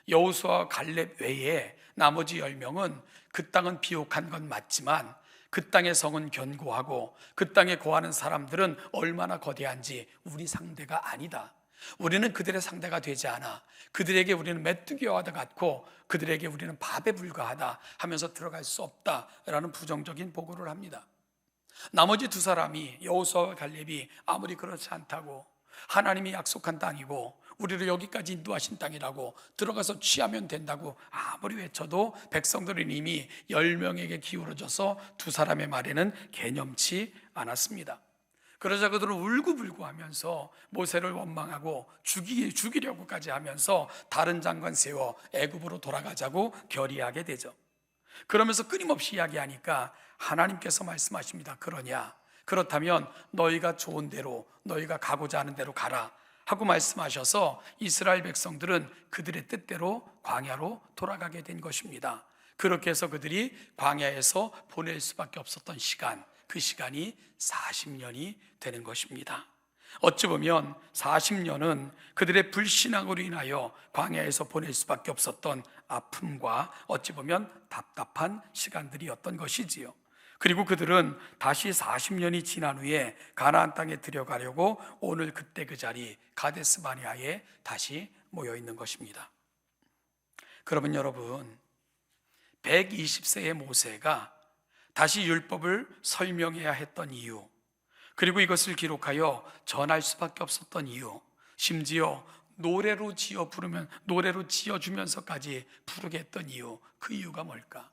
여호수아와 갈렙 외에 나머지 10명은 그 땅은 비옥한 건 맞지만 그 땅의 성은 견고하고 그 땅에 거하는 사람들은 얼마나 거대한지 우리 상대가 아니다. 우리는 그들의 상대가 되지 않아. 그들에게 우리는 메뚜기와 같고 그들에게 우리는 밥에 불과하다 하면서 들어갈 수 없다라는 부정적인 보고를 합니다. 나머지 두 사람이 여호수아와 갈렙이 아무리 그렇지 않다고 하나님이 약속한 땅이고 우리를 여기까지 인도하신 땅이라고 들어가서 취하면 된다고 아무리 외쳐도 백성들은 이미 10명에게 기울어져서 두 사람의 말에는 개념치 않았습니다. 그러자 그들은 울고불고 하면서 모세를 원망하고 죽이려고까지 하면서 다른 장관 세워 애굽으로 돌아가자고 결의하게 되죠. 그러면서 끊임없이 이야기하니까 하나님께서 말씀하십니다. 그렇다면 너희가 좋은 대로, 너희가 가고자 하는 대로 가라 하고 말씀하셔서 이스라엘 백성들은 그들의 뜻대로 광야로 돌아가게 된 것입니다. 그렇게 해서 그들이 광야에서 보낼 수밖에 없었던 시간, 그 시간이 40년이 되는 것입니다. 어찌 보면 40년은 그들의 불신앙으로 인하여 광야에서 보낼 수밖에 없었던 아픔과 어찌 보면 답답한 시간들이었던 것이지요. 그리고 그들은 다시 40년이 지난 후에 가나안 땅에 들어가려고 오늘 그때 그 자리 가데스 바네아에 다시 모여 있는 것입니다. 그러면 여러분, 120세의 모세가 다시 율법을 설명해야 했던 이유, 그리고 이것을 기록하여 전할 수밖에 없었던 이유, 심지어 노래로 지어주면서까지 부르게 했던 이유, 그 이유가 뭘까?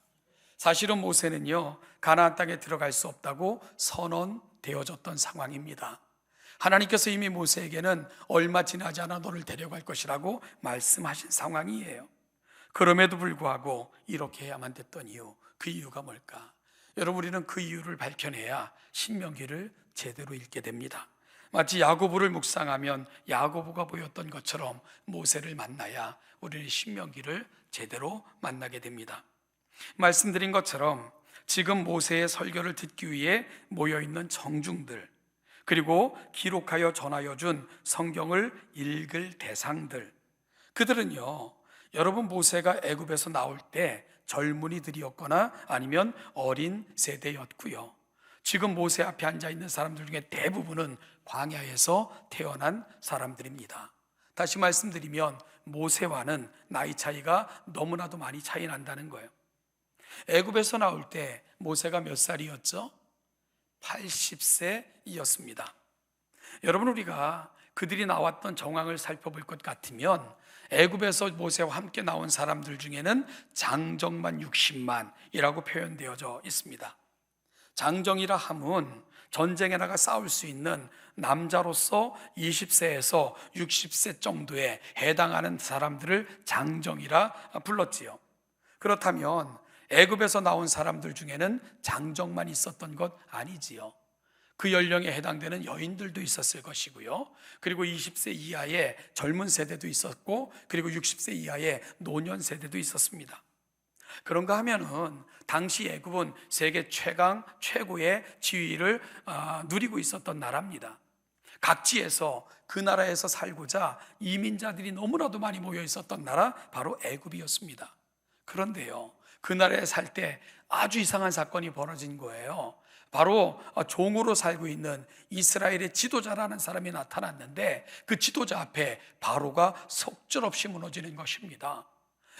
사실은 모세는요, 가나안 땅에 들어갈 수 없다고 선언되어졌던 상황입니다. 하나님께서 이미 모세에게는 얼마 지나지 않아 너를 데려갈 것이라고 말씀하신 상황이에요. 그럼에도 불구하고 이렇게 해야만 됐던 이유, 그 이유가 뭘까? 여러분, 우리는 그 이유를 밝혀내야 신명기를 제대로 읽게 됩니다. 마치 야고보를 묵상하면 야고보가 보였던 것처럼 모세를 만나야 우리는 신명기를 제대로 만나게 됩니다. 말씀드린 것처럼 지금 모세의 설교를 듣기 위해 모여있는 청중들, 그리고 기록하여 전하여 준 성경을 읽을 대상들, 그들은요, 여러분 모세가 애굽에서 나올 때 젊은이들이었거나 아니면 어린 세대였고요, 지금 모세 앞에 앉아 있는 사람들 중에 대부분은 광야에서 태어난 사람들입니다. 다시 말씀드리면 모세와는 나이 차이가 너무나도 많이 차이 난다는 거예요. 애굽에서 나올 때 모세가 몇 살이었죠? 80세이었습니다. 여러분, 우리가 그들이 나왔던 정황을 살펴볼 것 같으면 애굽에서 모세와 함께 나온 사람들 중에는 장정만 60만이라고 표현되어져 있습니다. 장정이라 함은 전쟁에 나가 싸울 수 있는 남자로서 20세에서 60세 정도에 해당하는 사람들을 장정이라 불렀지요. 그렇다면 애굽에서 나온 사람들 중에는 장정만 있었던 것 아니지요. 그 연령에 해당되는 여인들도 있었을 것이고요, 그리고 20세 이하의 젊은 세대도 있었고, 그리고 60세 이하의 노년 세대도 있었습니다. 그런가 하면은 당시 애굽은 세계 최고의 지위를 누리고 있었던 나라입니다. 각지에서 그 나라에서 살고자 이민자들이 너무나도 많이 모여 있었던 나라, 바로 애굽이었습니다. 그런데요, 그 나라에 살 때 아주 이상한 사건이 벌어진 거예요. 바로 종으로 살고 있는 이스라엘의 지도자라는 사람이 나타났는데, 그 지도자 앞에 바로가 속절없이 무너지는 것입니다.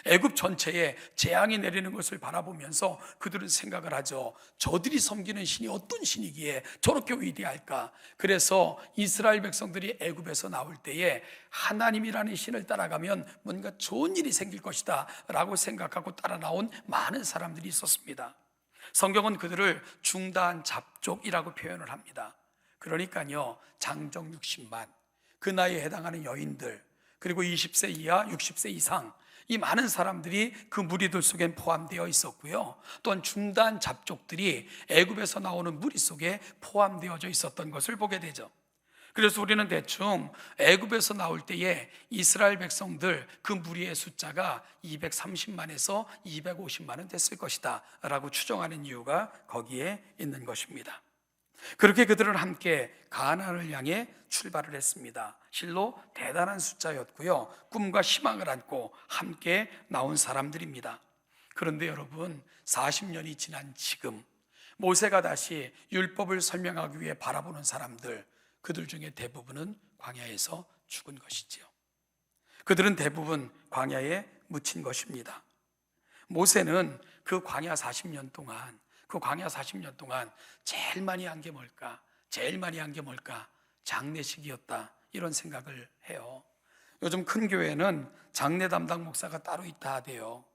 애굽 전체에 재앙이 내리는 것을 바라보면서 그들은 생각을 하죠. 저들이 섬기는 신이 어떤 신이기에 저렇게 위대할까? 그래서 이스라엘 백성들이 애굽에서 나올 때에 하나님이라는 신을 따라가면 뭔가 좋은 일이 생길 것이다 라고 생각하고 따라 나온 많은 사람들이 있었습니다. 성경은 그들을 중다한 잡족이라고 표현을 합니다. 그러니까요, 장정 60만, 그 나이에 해당하는 여인들, 그리고 20세 이하, 60세 이상, 이 많은 사람들이 그 무리들 속엔 포함되어 있었고요, 또한 중단 잡족들이 애굽에서 나오는 무리 속에 포함되어져 있었던 것을 보게 되죠. 그래서 우리는 대충 애굽에서 나올 때에 이스라엘 백성들 그 무리의 숫자가 230만에서 250만은 됐을 것이다 라고 추정하는 이유가 거기에 있는 것입니다. 그렇게 그들은 함께 가나안을 향해 출발을 했습니다. 실로 대단한 숫자였고요, 꿈과 희망을 안고 함께 나온 사람들입니다. 그런데 여러분, 40년이 지난 지금 모세가 다시 율법을 설명하기 위해 바라보는 사람들, 그들 중에 대부분은 광야에서 죽은 것이지요. 그들은 대부분 광야에 묻힌 것입니다. 모세는 그 광야 40년 동안 제일 많이 한 게 뭘까? 장례식이었다, 이런 생각을 해요. 요즘 큰 교회는 장례 담당 목사가 따로 있다 하대요.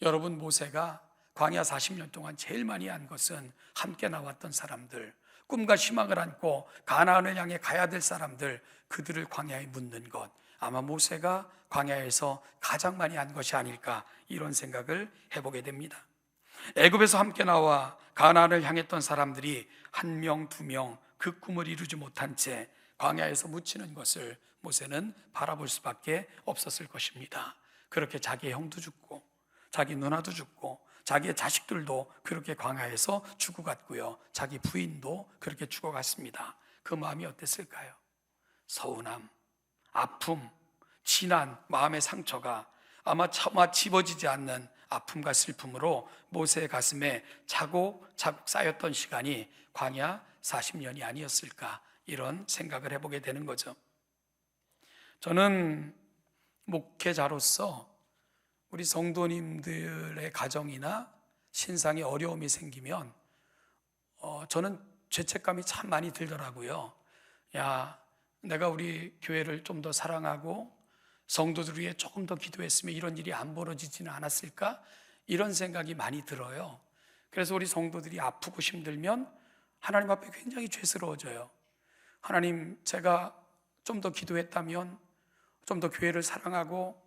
여러분, 모세가 광야 40년 동안 제일 많이 한 것은 함께 나왔던 사람들, 꿈과 희망을 안고 가나안을 향해 가야 될 사람들, 그들을 광야에 묻는 것, 아마 모세가 광야에서 가장 많이 한 것이 아닐까, 이런 생각을 해보게 됩니다. 애굽에서 함께 나와 가나안을 향했던 사람들이 한 명, 두 명 그 꿈을 이루지 못한 채 광야에서 묻히는 것을 모세는 바라볼 수밖에 없었을 것입니다. 그렇게 자기의 형도 죽고 자기 누나도 죽고 자기의 자식들도 그렇게 광야에서 죽어갔고요, 자기 부인도 그렇게 죽어갔습니다. 그 마음이 어땠을까요? 서운함, 아픔, 진한 마음의 상처가 아마 차마 집어지지 않는 아픔과 슬픔으로 모세의 가슴에 차곡차곡 쌓였던 시간이 광야 40년이 아니었을까, 이런 생각을 해보게 되는 거죠. 저는 목회자로서 우리 성도님들의 가정이나 신상에 어려움이 생기면 저는 죄책감이 참 많이 들더라고요. 내가 우리 교회를 좀 더 사랑하고 성도들 위해 조금 더 기도했으면 이런 일이 안 벌어지지는 않았을까, 이런 생각이 많이 들어요. 그래서 우리 성도들이 아프고 힘들면 하나님 앞에 굉장히 죄스러워져요. 하나님, 제가 좀 더 기도했다면, 좀 더 교회를 사랑하고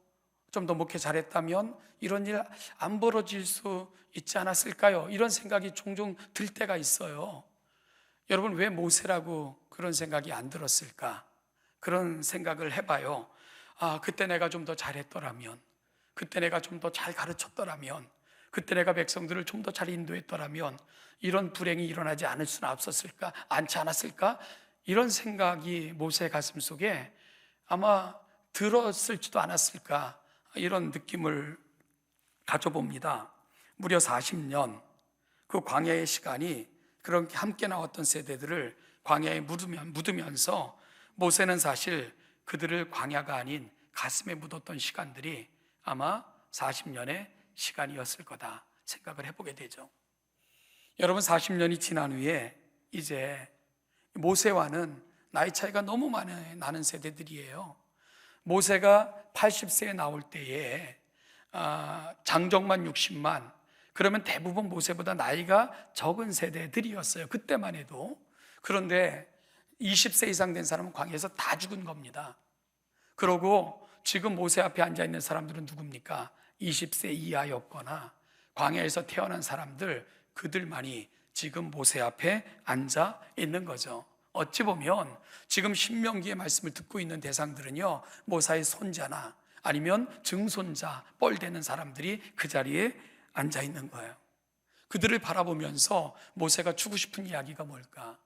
좀 더 목회 잘했다면 이런 일 안 벌어질 수 있지 않았을까요? 이런 생각이 종종 들 때가 있어요. 여러분, 왜 모세라고 그런 생각이 안 들었을까? 그런 생각을 해봐요. 그때 내가 좀 더 잘했더라면, 그때 내가 좀 더 잘 가르쳤더라면, 그때 내가 백성들을 좀 더 잘 인도했더라면 이런 불행이 일어나지 않을 수는 없었을까? 않지 않았을까? 이런 생각이 모세의 가슴 속에 아마 들었을지도 않았을까? 이런 느낌을 가져봅니다. 무려 40년 그 광야의 시간이 그렇게 함께 나왔던 세대들을 광야에 묻으면서 모세는 사실 그들을 광야가 아닌 가슴에 묻었던 시간들이 아마 40년의 시간이었을 거다 생각을 해보게 되죠. 여러분, 40년이 지난 후에 이제 모세와는 나이 차이가 너무 많이 나는 세대들이에요. 모세가 80세에 나올 때에 장정만 60만, 그러면 대부분 모세보다 나이가 적은 세대들이었어요, 그때만 해도. 그런데 20세 이상 된 사람은 광야에서 다 죽은 겁니다. 그러고 지금 모세 앞에 앉아있는 사람들은 누굽니까? 20세 이하였거나 광야에서 태어난 사람들, 그들만이 지금 모세 앞에 앉아 있는 거죠. 어찌 보면 지금 신명기의 말씀을 듣고 있는 대상들은요, 모세의 손자나 아니면 증손자, 뻘되는 사람들이 그 자리에 앉아 있는 거예요. 그들을 바라보면서 모세가 주고 싶은 이야기가 뭘까?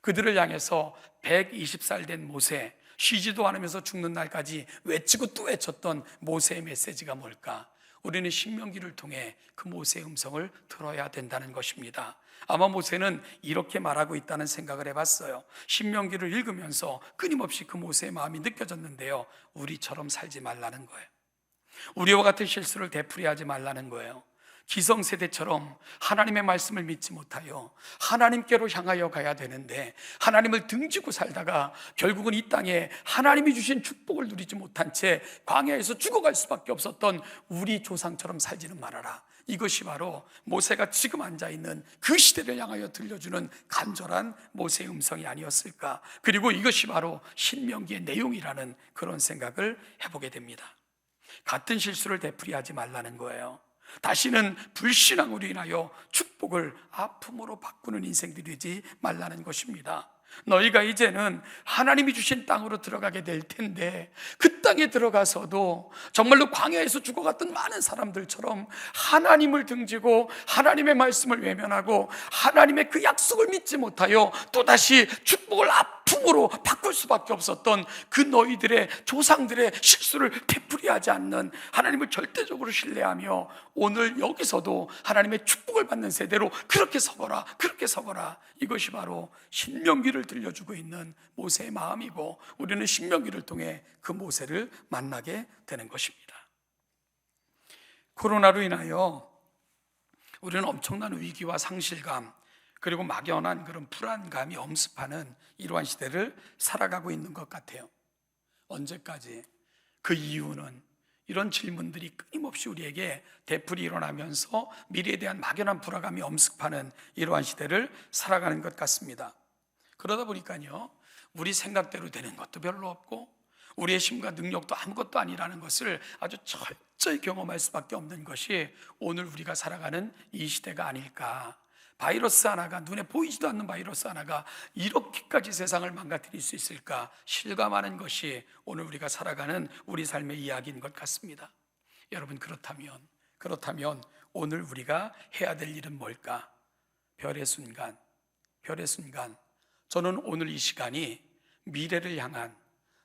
그들을 향해서 120살 된 모세, 쉬지도 않으면서 죽는 날까지 외치고 또 외쳤던 모세의 메시지가 뭘까? 우리는 신명기를 통해 그 모세의 음성을 들어야 된다는 것입니다. 아마 모세는 이렇게 말하고 있다는 생각을 해봤어요. 신명기를 읽으면서 끊임없이 그 모세의 마음이 느껴졌는데요, 우리처럼 살지 말라는 거예요. 우리와 같은 실수를 되풀이하지 말라는 거예요. 기성세대처럼 하나님의 말씀을 믿지 못하여 하나님께로 향하여 가야 되는데, 하나님을 등지고 살다가 결국은 이 땅에 하나님이 주신 축복을 누리지 못한 채 광야에서 죽어갈 수밖에 없었던 우리 조상처럼 살지는 말아라. 이것이 바로 모세가 지금 앉아있는 그 시대를 향하여 들려주는 간절한 모세의 음성이 아니었을까. 그리고 이것이 바로 신명기의 내용이라는 그런 생각을 해보게 됩니다. 같은 실수를 되풀이하지 말라는 거예요. 다시는 불신앙으로 인하여 축복을 아픔으로 바꾸는 인생들이 되지 말라는 것입니다. 너희가 이제는 하나님이 주신 땅으로 들어가게 될 텐데, 그 땅에 들어가서도 정말로 광야에서 죽어갔던 많은 사람들처럼 하나님을 등지고 하나님의 말씀을 외면하고 하나님의 그 약속을 믿지 못하여 또다시 축복을 아픔으로 바꿀 수밖에 없었던 그 너희들의 조상들의 실수를 되풀이하지 않는, 하나님을 절대적으로 신뢰하며 오늘 여기서도 하나님의 축복을 받는 세대로 그렇게 서거라, 그렇게 서거라. 이것이 바로 신명기를 들려주고 있는 모세의 마음이고, 우리는 신명기를 통해 그 모세를 만나게 되는 것입니다. 코로나로 인하여 우리는 엄청난 위기와 상실감, 그리고 막연한 그런 불안감이 엄습하는 이러한 시대를 살아가고 있는 것 같아요. 언제까지? 그 이유는 이런 질문들이 끊임없이 우리에게 되풀이 일어나면서 미래에 대한 막연한 불안감이 엄습하는 이러한 시대를 살아가는 것 같습니다. 그러다 보니까요, 우리 생각대로 되는 것도 별로 없고 우리의 힘과 능력도 아무것도 아니라는 것을 아주 철저히 경험할 수밖에 없는 것이 오늘 우리가 살아가는 이 시대가 아닐까. 바이러스 하나가, 눈에 보이지도 않는 바이러스 하나가 이렇게까지 세상을 망가뜨릴 수 있을까 실감하는 것이 오늘 우리가 살아가는 우리 삶의 이야기인 것 같습니다. 여러분, 그렇다면 오늘 우리가 해야 될 일은 뭘까? 별의 순간, 저는 오늘 이 시간이 미래를 향한,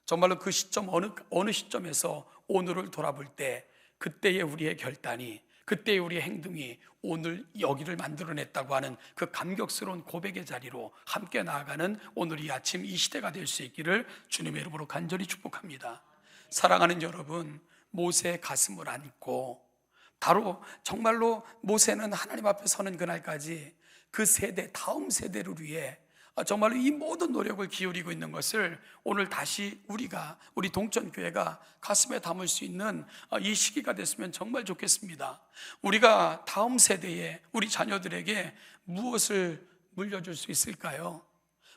정말로 그 시점, 어느 시점에서 오늘을 돌아볼 때 그때의 우리의 결단이, 그때의 우리의 행동이 오늘 여기를 만들어냈다고 하는 그 감격스러운 고백의 자리로 함께 나아가는 오늘 이 아침 이 시대가 될 수 있기를 주님의 이름으로 간절히 축복합니다. 사랑하는 여러분, 모세의 가슴을 안고 바로 정말로 모세는 하나님 앞에 서는 그날까지 그 세대, 다음 세대를 위해 정말로 이 모든 노력을 기울이고 있는 것을 오늘 다시 우리 동천교회가 가슴에 담을 수 있는 이 시기가 됐으면 정말 좋겠습니다. 우리가 다음 세대에 우리 자녀들에게 무엇을 물려줄 수 있을까요?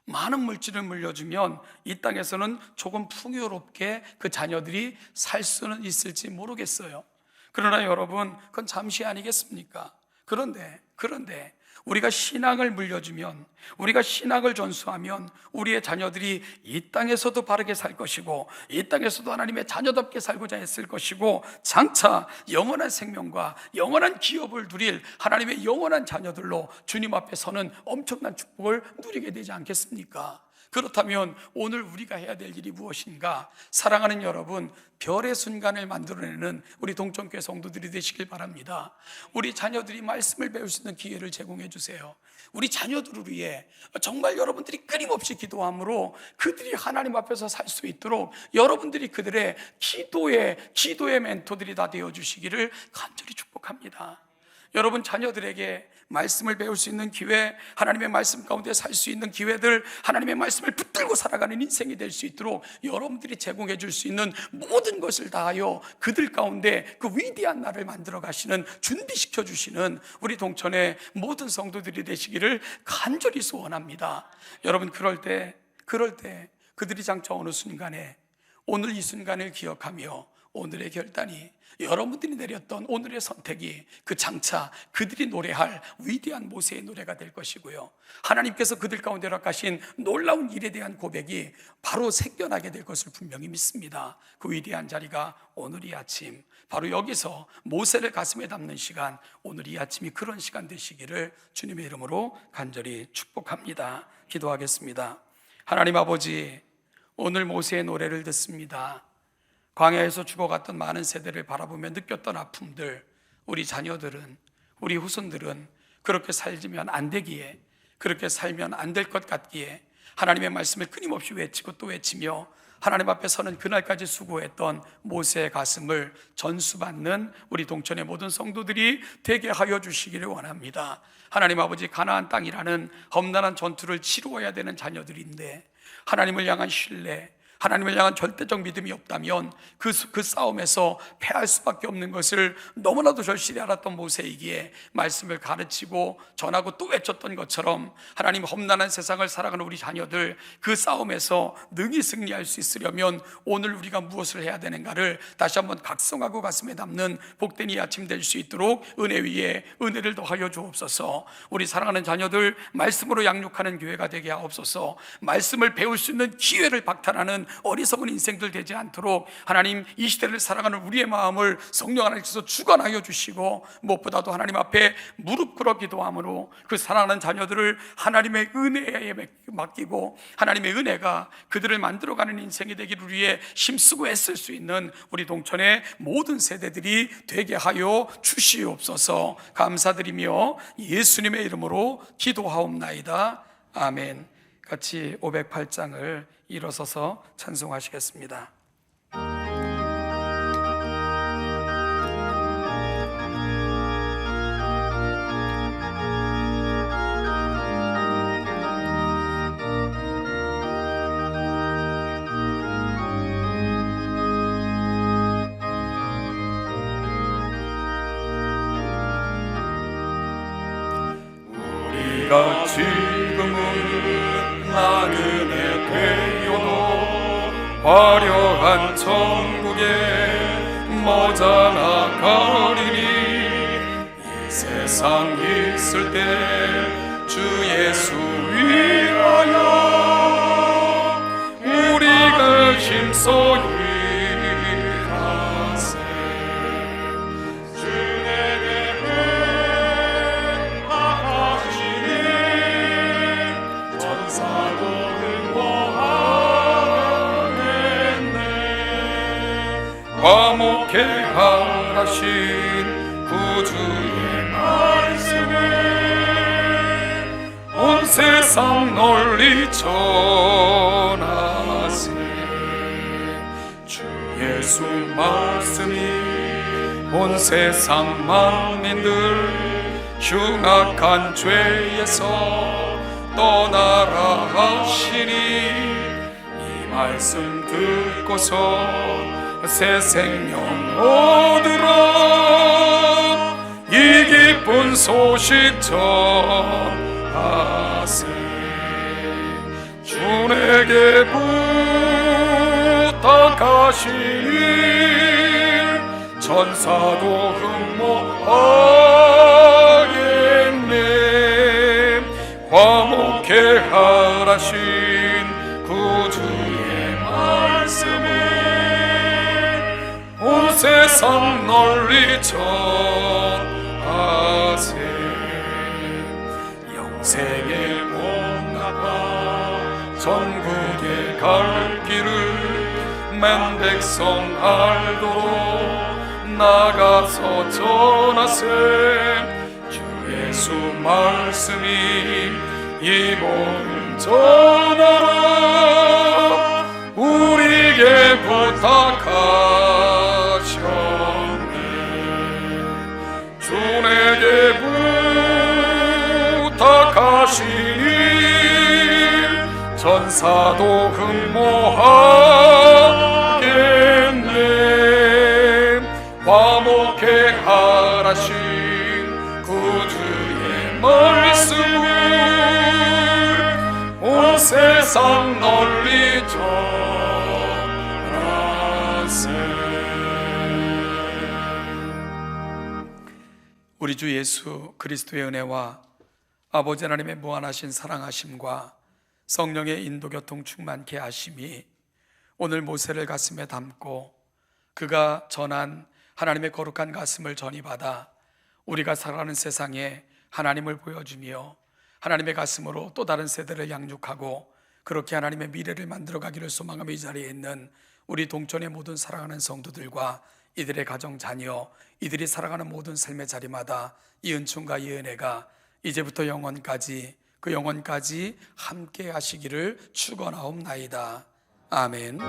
많은 물질을 물려주면 이 땅에서는 조금 풍요롭게 그 자녀들이 살 수는 있을지 모르겠어요. 그러나 여러분, 그건 잠시 아니겠습니까? 그런데 우리가 신앙을 물려주면, 우리가 신앙을 전수하면 우리의 자녀들이 이 땅에서도 바르게 살 것이고 이 땅에서도 하나님의 자녀답게 살고자 했을 것이고 장차 영원한 생명과 영원한 기업을 누릴 하나님의 영원한 자녀들로 주님 앞에 서는 엄청난 축복을 누리게 되지 않겠습니까? 그렇다면 오늘 우리가 해야 될 일이 무엇인가? 사랑하는 여러분, 별의 순간을 만들어내는 우리 동천교회 성도들이 되시길 바랍니다. 우리 자녀들이 말씀을 배울 수 있는 기회를 제공해 주세요. 우리 자녀들을 위해 정말 여러분들이 끊임없이 기도함으로 그들이 하나님 앞에서 살 수 있도록 여러분들이 그들의 기도의 멘토들이 다 되어주시기를 간절히 축복합니다. 여러분 자녀들에게 말씀을 배울 수 있는 기회, 하나님의 말씀 가운데 살 수 있는 기회들, 하나님의 말씀을 붙들고 살아가는 인생이 될 수 있도록 여러분들이 제공해 줄 수 있는 모든 것을 다하여 그들 가운데 그 위대한 날을 만들어 가시는, 준비시켜 주시는 우리 동천의 모든 성도들이 되시기를 간절히 소원합니다. 여러분 그럴 때 그들이 장차 어느 순간에 오늘 이 순간을 기억하며 오늘의 결단이, 여러분들이 내렸던 오늘의 선택이 그 장차 그들이 노래할 위대한 모세의 노래가 될 것이고요, 하나님께서 그들 가운데 허락하신 놀라운 일에 대한 고백이 바로 생겨나게 될 것을 분명히 믿습니다. 그 위대한 자리가 오늘 이 아침, 바로 여기서 모세를 가슴에 담는 시간, 오늘 이 아침이 그런 시간 되시기를 주님의 이름으로 간절히 축복합니다. 기도하겠습니다. 하나님 아버지, 오늘 모세의 노래를 듣습니다. 광야에서 죽어갔던 많은 세대를 바라보며 느꼈던 아픔들, 우리 자녀들은, 우리 후손들은 그렇게 살면 안 되기에, 그렇게 살면 안 될 것 같기에 하나님의 말씀을 끊임없이 외치고 또 외치며 하나님 앞에 서는 그날까지 수고했던 모세의 가슴을 전수받는 우리 동천의 모든 성도들이 되게 하여 주시기를 원합니다. 하나님 아버지, 가나안 땅이라는 험난한 전투를 치루어야 되는 자녀들인데 하나님을 향한 신뢰, 하나님을 향한 절대적 믿음이 없다면 그 싸움에서 패할 수밖에 없는 것을 너무나도 절실히 알았던 모세이기에 말씀을 가르치고 전하고 또 외쳤던 것처럼 하나님, 험난한 세상을 살아가는 우리 자녀들 그 싸움에서 능히 승리할 수 있으려면 오늘 우리가 무엇을 해야 되는가를 다시 한번 각성하고 가슴에 담는 복된 이 아침 될 수 있도록 은혜 위에 은혜를 더하여 주옵소서. 우리 사랑하는 자녀들 말씀으로 양육하는 교회가 되게 하옵소서. 말씀을 배울 수 있는 기회를 박탈하는 어리석은 인생들 되지 않도록 하나님, 이 시대를 살아가는 우리의 마음을 성령 하나님께서 주관하여 주시고, 무엇보다도 하나님 앞에 무릎 꿇어 기도함으로 그 사랑하는 자녀들을 하나님의 은혜에 맡기고 하나님의 은혜가 그들을 만들어가는 인생이 되기를 위해 힘쓰고 애쓸 수 있는 우리 동천의 모든 세대들이 되게 하여 주시옵소서. 감사드리며 예수님의 이름으로 기도하옵나이다. 아멘. 같이 508장을 일어서서 찬송하시겠습니다. 우리가 지금은 나그네 되어도 화려한 천국에 머자나 가리니, 이 세상 있을 때 주 예수 위하여 우리가 힘써 일하세. 주 내게 하시니 전사도 응원하겠네. 과목해 하신 구주의 말씀을 온 세상 널리 전하세. 주 예수 말씀이 온 세상 만민들 흉악한 죄에서 떠나라 하시니, 이 말씀 듣고서 새 생명 얻으라. 이 기쁜 소식 전하세. 주에게 부탁하시니 천사도 흠모하겠네. 화목해 하라신 구주의 말씀을 온 세상 널리 전하세. 영생의 복나가 전국에 갈 길을 맨 백성 알도록 나가서 전하세. 주 예수 말씀이 이 복음 전하라 우리에게 부탁하셨네. 주에게 부탁하시니 천사도 흠모하겠네. 화목해 하라신 구주의 말씀을 온 세상 널리 전하세. 우리 주 예수 그리스도의 은혜와 아버지 하나님의 무한하신 사랑하심과 성령의 인도교통 충만케 하심이 오늘 모세를 가슴에 담고 그가 전한 하나님의 거룩한 가슴을 전이받아 우리가 살아가는 세상에 하나님을 보여주며 하나님의 가슴으로 또 다른 세대를 양육하고 그렇게 하나님의 미래를 만들어가기를 소망하며 이 자리에 있는 우리 동촌의 모든 사랑하는 성도들과 이들의 가정 자녀, 이들이 살아가는 모든 삶의 자리마다 이 은총과 이 은혜가 이제부터 영원까지 그 영원까지 함께 하시기를 축원하옵나이다. 아멘.